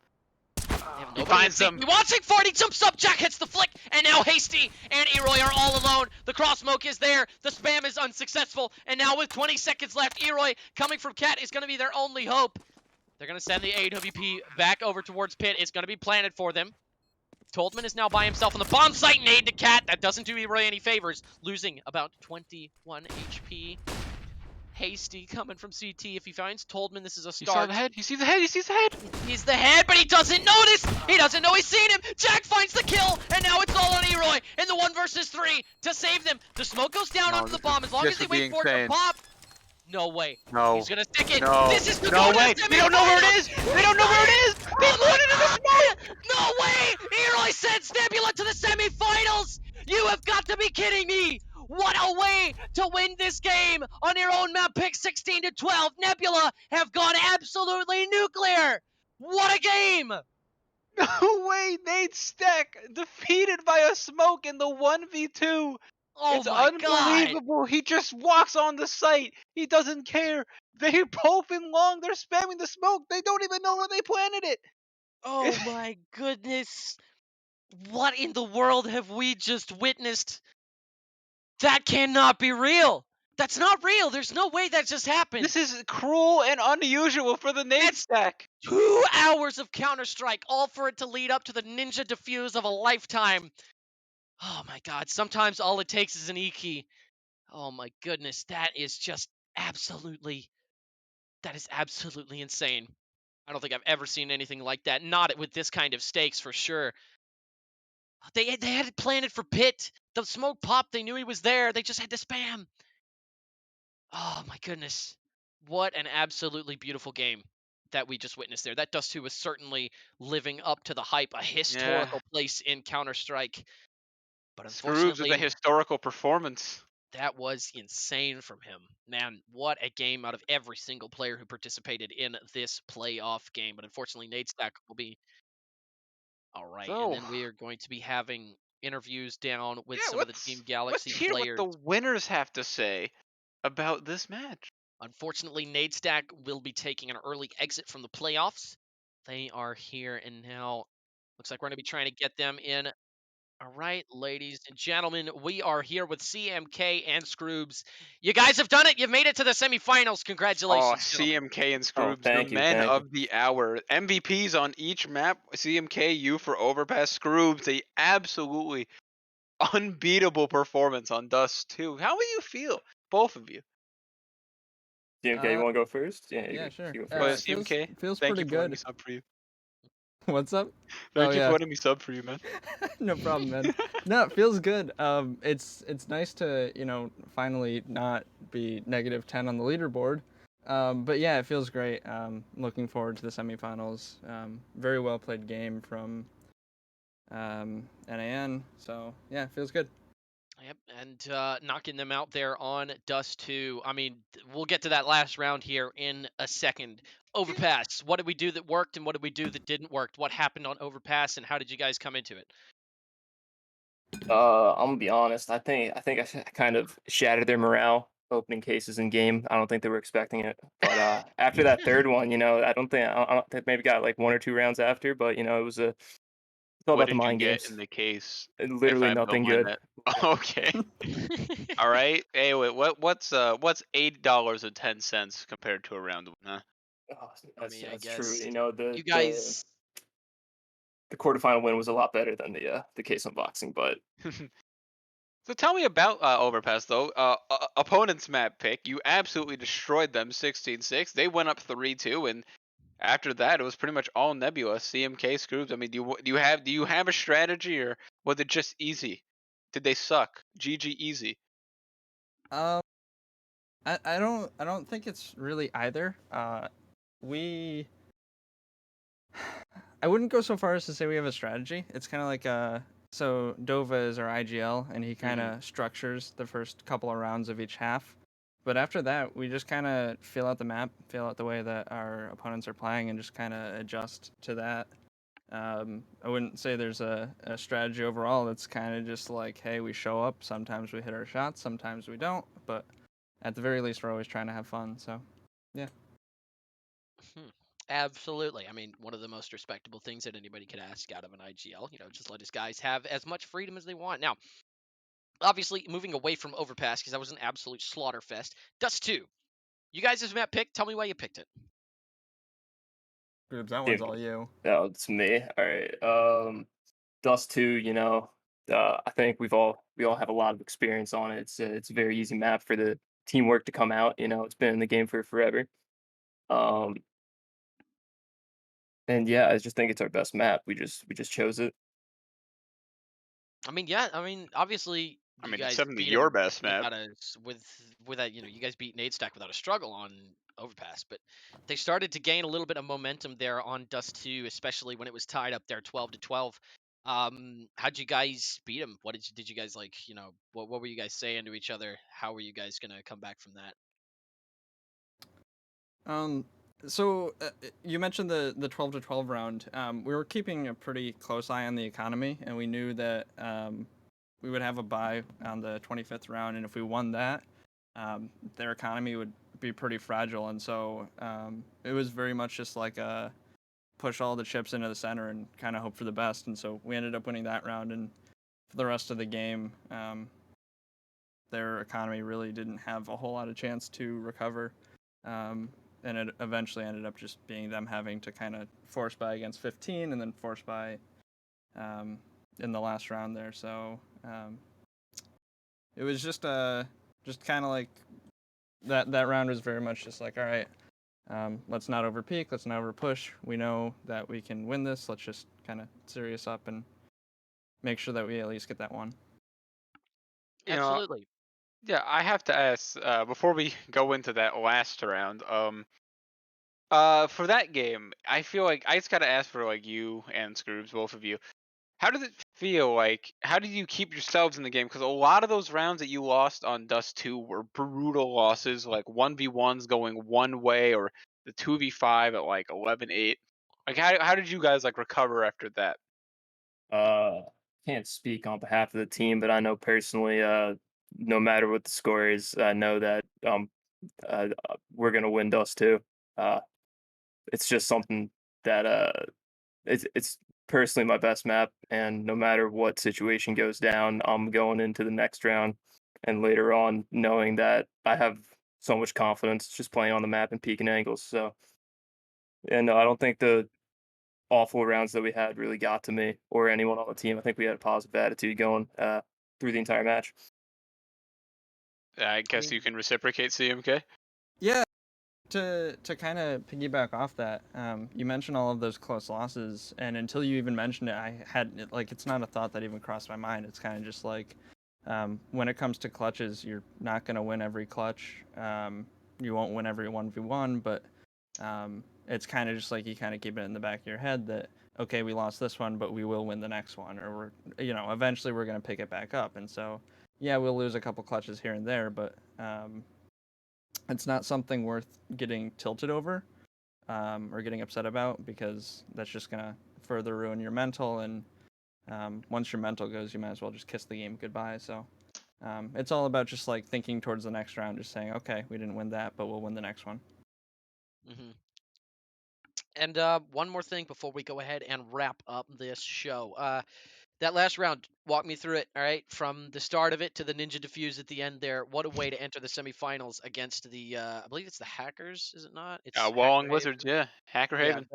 He finds them. Watching 40 jumps up. Jack hits the flick, and now Hasty and Eroy are all alone. The cross smoke is there. The spam is unsuccessful, and now with 20 seconds left, Eroy coming from Cat is going to be their only hope. They're going to send the AWP back over towards Pit. It's going to be planted for them. Toltman is now by himself on the bomb site. Nade to Cat. That doesn't do Eroy any favors. Losing about 21 HP. Hasty coming from CT. If he finds Toltman, this is a start. He saw the head. He sees the head. He sees the head. He's the head, but he doesn't notice. He doesn't know he's seen him. Jack finds the kill, and now it's all on Eroy in the 1 versus 3 to save them. The smoke goes down onto the bomb as long as they wait for it to pop. No way. No. He's gonna stick it. No. This is the no way. They don't know where it is. They don't know where it is. They put it in the smoke. No way. Eroy sends Nebula to the semifinals. You have got to be kidding me. What a way to win this game on your own map pick 16-12. Nebula have gone absolutely nuclear. What a game! No way, Nade Stack defeated by a smoke in the 1v2. Oh It's my god! unbelievable. He just walks on the site. He doesn't care. They're both in long. They're spamming the smoke. They don't even know where they planted it. Oh my goodness! What in the world have we just witnessed? That cannot be real! That's not real! There's no way that just happened! This is cruel and unusual for the Nade That's Stack. 2 hours of Counter-Strike, all for it to lead up to the ninja defuse of a lifetime. Oh my god, sometimes all it takes is an E-key. Oh my goodness, that is absolutely insane. I don't think I've ever seen anything like that. Not with this kind of stakes, for sure. They had it planted for Pit. The smoke popped. They knew he was there. They just had to spam. Oh my goodness. What an absolutely beautiful game that we just witnessed there. That Dust 2 was certainly living up to the hype, a Yeah. historical place in Counter-Strike. But Scrooge with a unfortunately, historical performance. that was insane from him. Man, what a game out of every single player who participated in this playoff game. But unfortunately, Nade Stack will be all right. And So, then we are going to be having interviews down with yeah, some of the Team let's Galaxy hear what players. the winners have to say about this match. Unfortunately, Nade Stack will be taking an early exit from the playoffs. They are here and now. Looks like we're going to be trying to get them in. All right, ladies and gentlemen, we are here with CMK and Scroobs. You guys have done it. You've made it to the semifinals. Oh, Congratulations, gentlemen. CMK and Oh, Scroobs, the thank you, men thank you. of the hour. MVPs on each map. CMK, you for Overpass. Scroobs, a absolutely unbeatable performance on Dust 2. How will you feel? Both of you. CMK, you want to go first? Yeah, Yeah, sure. you go Oh, yeah, first. CMK, Feels thank pretty you for letting me good. sub for you. What's up? Thank Oh you for yeah, letting me sub for you, man. no problem, man. No, it feels good. It's nice to finally not be -10 on the leaderboard. But yeah, it feels great. Looking forward to the semifinals. Very well played game from NAN. So yeah, it feels good. Yep, and knocking them out there on Dust 2. I mean, we'll get to that last round here in a second. Overpass. What did we do that worked and what did we do that didn't work? What happened on Overpass and how did you guys come into it? I'm gonna be honest. I kind of shattered their morale opening cases in game. I don't think they were expecting it. But after that third one, I don't think maybe got like 1 or 2 rounds after. But it's all What about the did you mind get games. in the case? If Literally I don't nothing mind good. that. Okay. All right. Hey, wait. What's $8.10 compared to a round one? Huh? Oh, I mean, I that's true. guess The you guys. the quarterfinal win was a lot better than the case unboxing, but So tell me about Overpass though. Opponent's map pick. You absolutely destroyed them 16-6. They went up 3-2, and after that, it was pretty much all Nebula. CMK Scroops. I mean, do you have a strategy, or was it just easy? Did they suck? GG easy. Um, I don't think it's really either. We I wouldn't go so far as to say we have a strategy. It's kind of like so Dova is our IGL, and he kind of structures the first couple of rounds of each half. But after that, we just kind of feel out the map, feel out the way that our opponents are playing, and just kind of adjust to that. I wouldn't say there's a strategy overall. It's kind of just like, hey, we show up. Sometimes we hit our shots, sometimes we don't. But at the very least, we're always trying to have fun. So, yeah. Absolutely. I mean, one of the most respectable things that anybody could ask out of an IGL, just let his guys have as much freedom as they want. Now, obviously, moving away from Overpass, because that was an absolute slaughter fest. Dust 2. You guys have map pick. Tell me why you picked it. Groups, that one's CMK. all you. No, it's me. All right. Dust 2, I think we all have a lot of experience on it. It's a very easy map for the teamwork to come out. It's been in the game for forever. Um, and yeah, I just think it's our best map. We just chose it. I mean, yeah. I mean, obviously, I you mean, it's guys definitely beat your him best map. without you guys beat Nade Stack without a struggle on Overpass, but they started to gain a little bit of momentum there on Dust 2, especially when it was tied up there 12-12. How'd you guys beat him? What did you guys like? What were you guys saying to each other? How were you guys gonna come back from that? So you mentioned the 12 to 12 round. We were keeping a pretty close eye on the economy, and we knew that we would have a bye on the 25th round, and if we won that, their economy would be pretty fragile, and so it was very much just like a push all the chips into the center and kind of hope for the best. And so we ended up winning that round, and for the rest of the game, their economy really didn't have a whole lot of chance to recover. And it eventually ended up just being them having to kind of force buy against 15 and then force buy in the last round there. So it was just kind of like that round was very much just like, all right, let's not over peak, let's not over push. We know that we can win this. Let's just kind of serious up and make sure that we at least get that one. You know, Absolutely. yeah, I have to ask before we go into that last round. For that game, I feel like I just gotta ask for like you and Scroobs, both of you. How did it feel like? How did you keep yourselves in the game? Because a lot of those rounds that you lost on Dust 2 were brutal losses, like 1v1s going one way, or the 2v5 at like 11-8. Like, how did you guys like recover after that? Can't speak on behalf of the team, but I know personally, no matter what the score is, I know that we're gonna win Dust too. Uh, it's just something that it's personally my best map, and no matter what situation goes down, I'm going into the next round and later on knowing that I have so much confidence just playing on the map and peeking angles. So, and no, I don't think the awful rounds that we had really got to me or anyone on the team. I think we had a positive attitude going through the entire match. I I guess you mean, can reciprocate, CMK. Yeah, to kind of piggyback off that, you mentioned all of those close losses, and until you even mentioned it, I had like it's not a thought that even crossed my mind. It's kind of just like when it comes to clutches, you're not gonna win every clutch. You won't win every 1v1, but it's kind of just like you kind of keep it in the back of your head that okay, we lost this one, but we will win the next one, or eventually we're gonna pick it back up. And so yeah, we'll lose a couple clutches here and there, but it's not something worth getting tilted over or getting upset about because that's just gonna further ruin your mental. And once your mental goes, you might as well just kiss the game goodbye. So it's all about just like thinking towards the next round, just saying, okay, we didn't win that, but we'll win the next one. hmm And one more thing before we go ahead and wrap up this show. That last round, walk me through it. All right, from the start of it to the Ninja Diffuse at the end. There, what a way to enter the semifinals against the. I believe it's the Hackers, is it not? It's Hacker Walling Haven. Wizards, yeah, Hacker Yeah, Haven.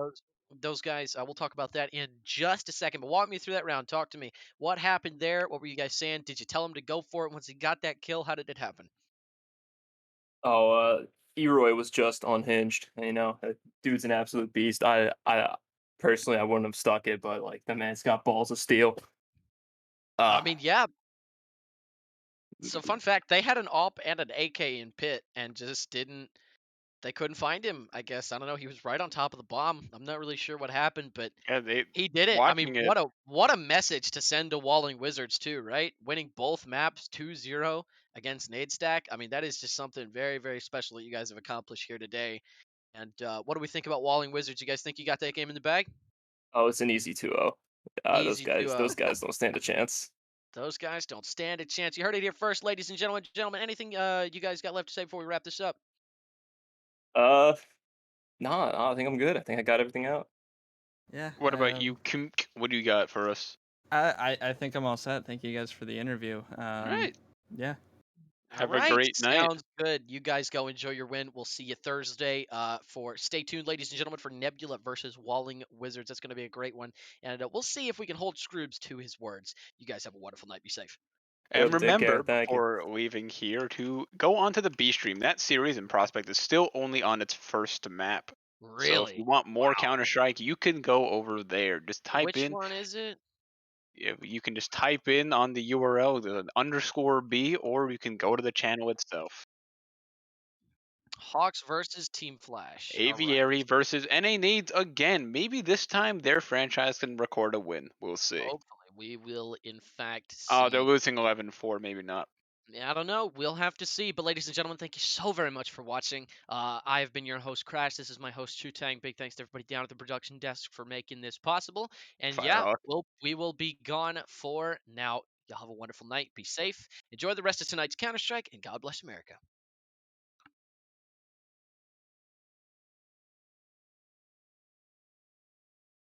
those guys. We'll talk about that in just a second. But walk me through that round. Talk to me. What happened there? What were you guys saying? Did you tell him to go for it once he got that kill? How did it happen? Oh, Eroy was just unhinged. Dude's an absolute beast. I personally, I wouldn't have stuck it, but like the man's got balls of steel. I Uh, mean, yeah. So fun fact, they had an AWP and an AK in pit and just didn't. They couldn't find him. I guess I don't know. He was right on top of the bomb. I'm not really sure what happened, but Yeah, they he did it. I mean, watching it. what a message to send to Walling Wizards too, right? Winning both maps 2-0 against Nade Stack. I mean, that is just something very, very special that you guys have accomplished here today. And what do we think about Walling Wizards? You guys think you got that game in the bag? oh, it's an easy 2-0. Those Easy guys, to those guys don't stand a chance. those guys don't stand a chance. You heard it here first, ladies and gentlemen. Gentlemen, anything you guys got left to say before we wrap this up? Uh, nah, I think I'm good. I think I got everything out. Yeah. What about you, Kunk? What do you got for us? I think I'm all set. Thank you guys for the interview. All right, Yeah. All have a right, great night. sounds good. You guys go enjoy your win. We'll see you Thursday. For stay tuned, ladies and gentlemen, for Nebula versus Walling Wizards. That's going to be a great one, and we'll see if we can hold Scroobs to his words. You guys have a wonderful night. Be safe. And Yep, take care. remember, Thank you. before leaving here, to go onto the B stream. That series in Prospect is still only on its first map. So if you Really? want more Wow. Counter Strike, you can go over there. Just type Which in. one is it? You can just type in on the URL the _B, or you can go to the channel itself. Hawks versus Team Flash. All right. Aviary versus NA Nades again. Maybe this time their franchise can record a win. We'll see. Hopefully. We will, in fact, Oh, they're see. losing 11-4. Maybe not. Yeah, I don't know. We'll have to see. But ladies and gentlemen, thank you so very much for watching. I have been your host, Crash. This is my host, Chutang. Big thanks to everybody down at the production desk for making this possible. And Fire yeah, Hawk. we will be gone for now. Y'all have a wonderful night. Be safe. Enjoy the rest of tonight's Counter-Strike, and God bless America.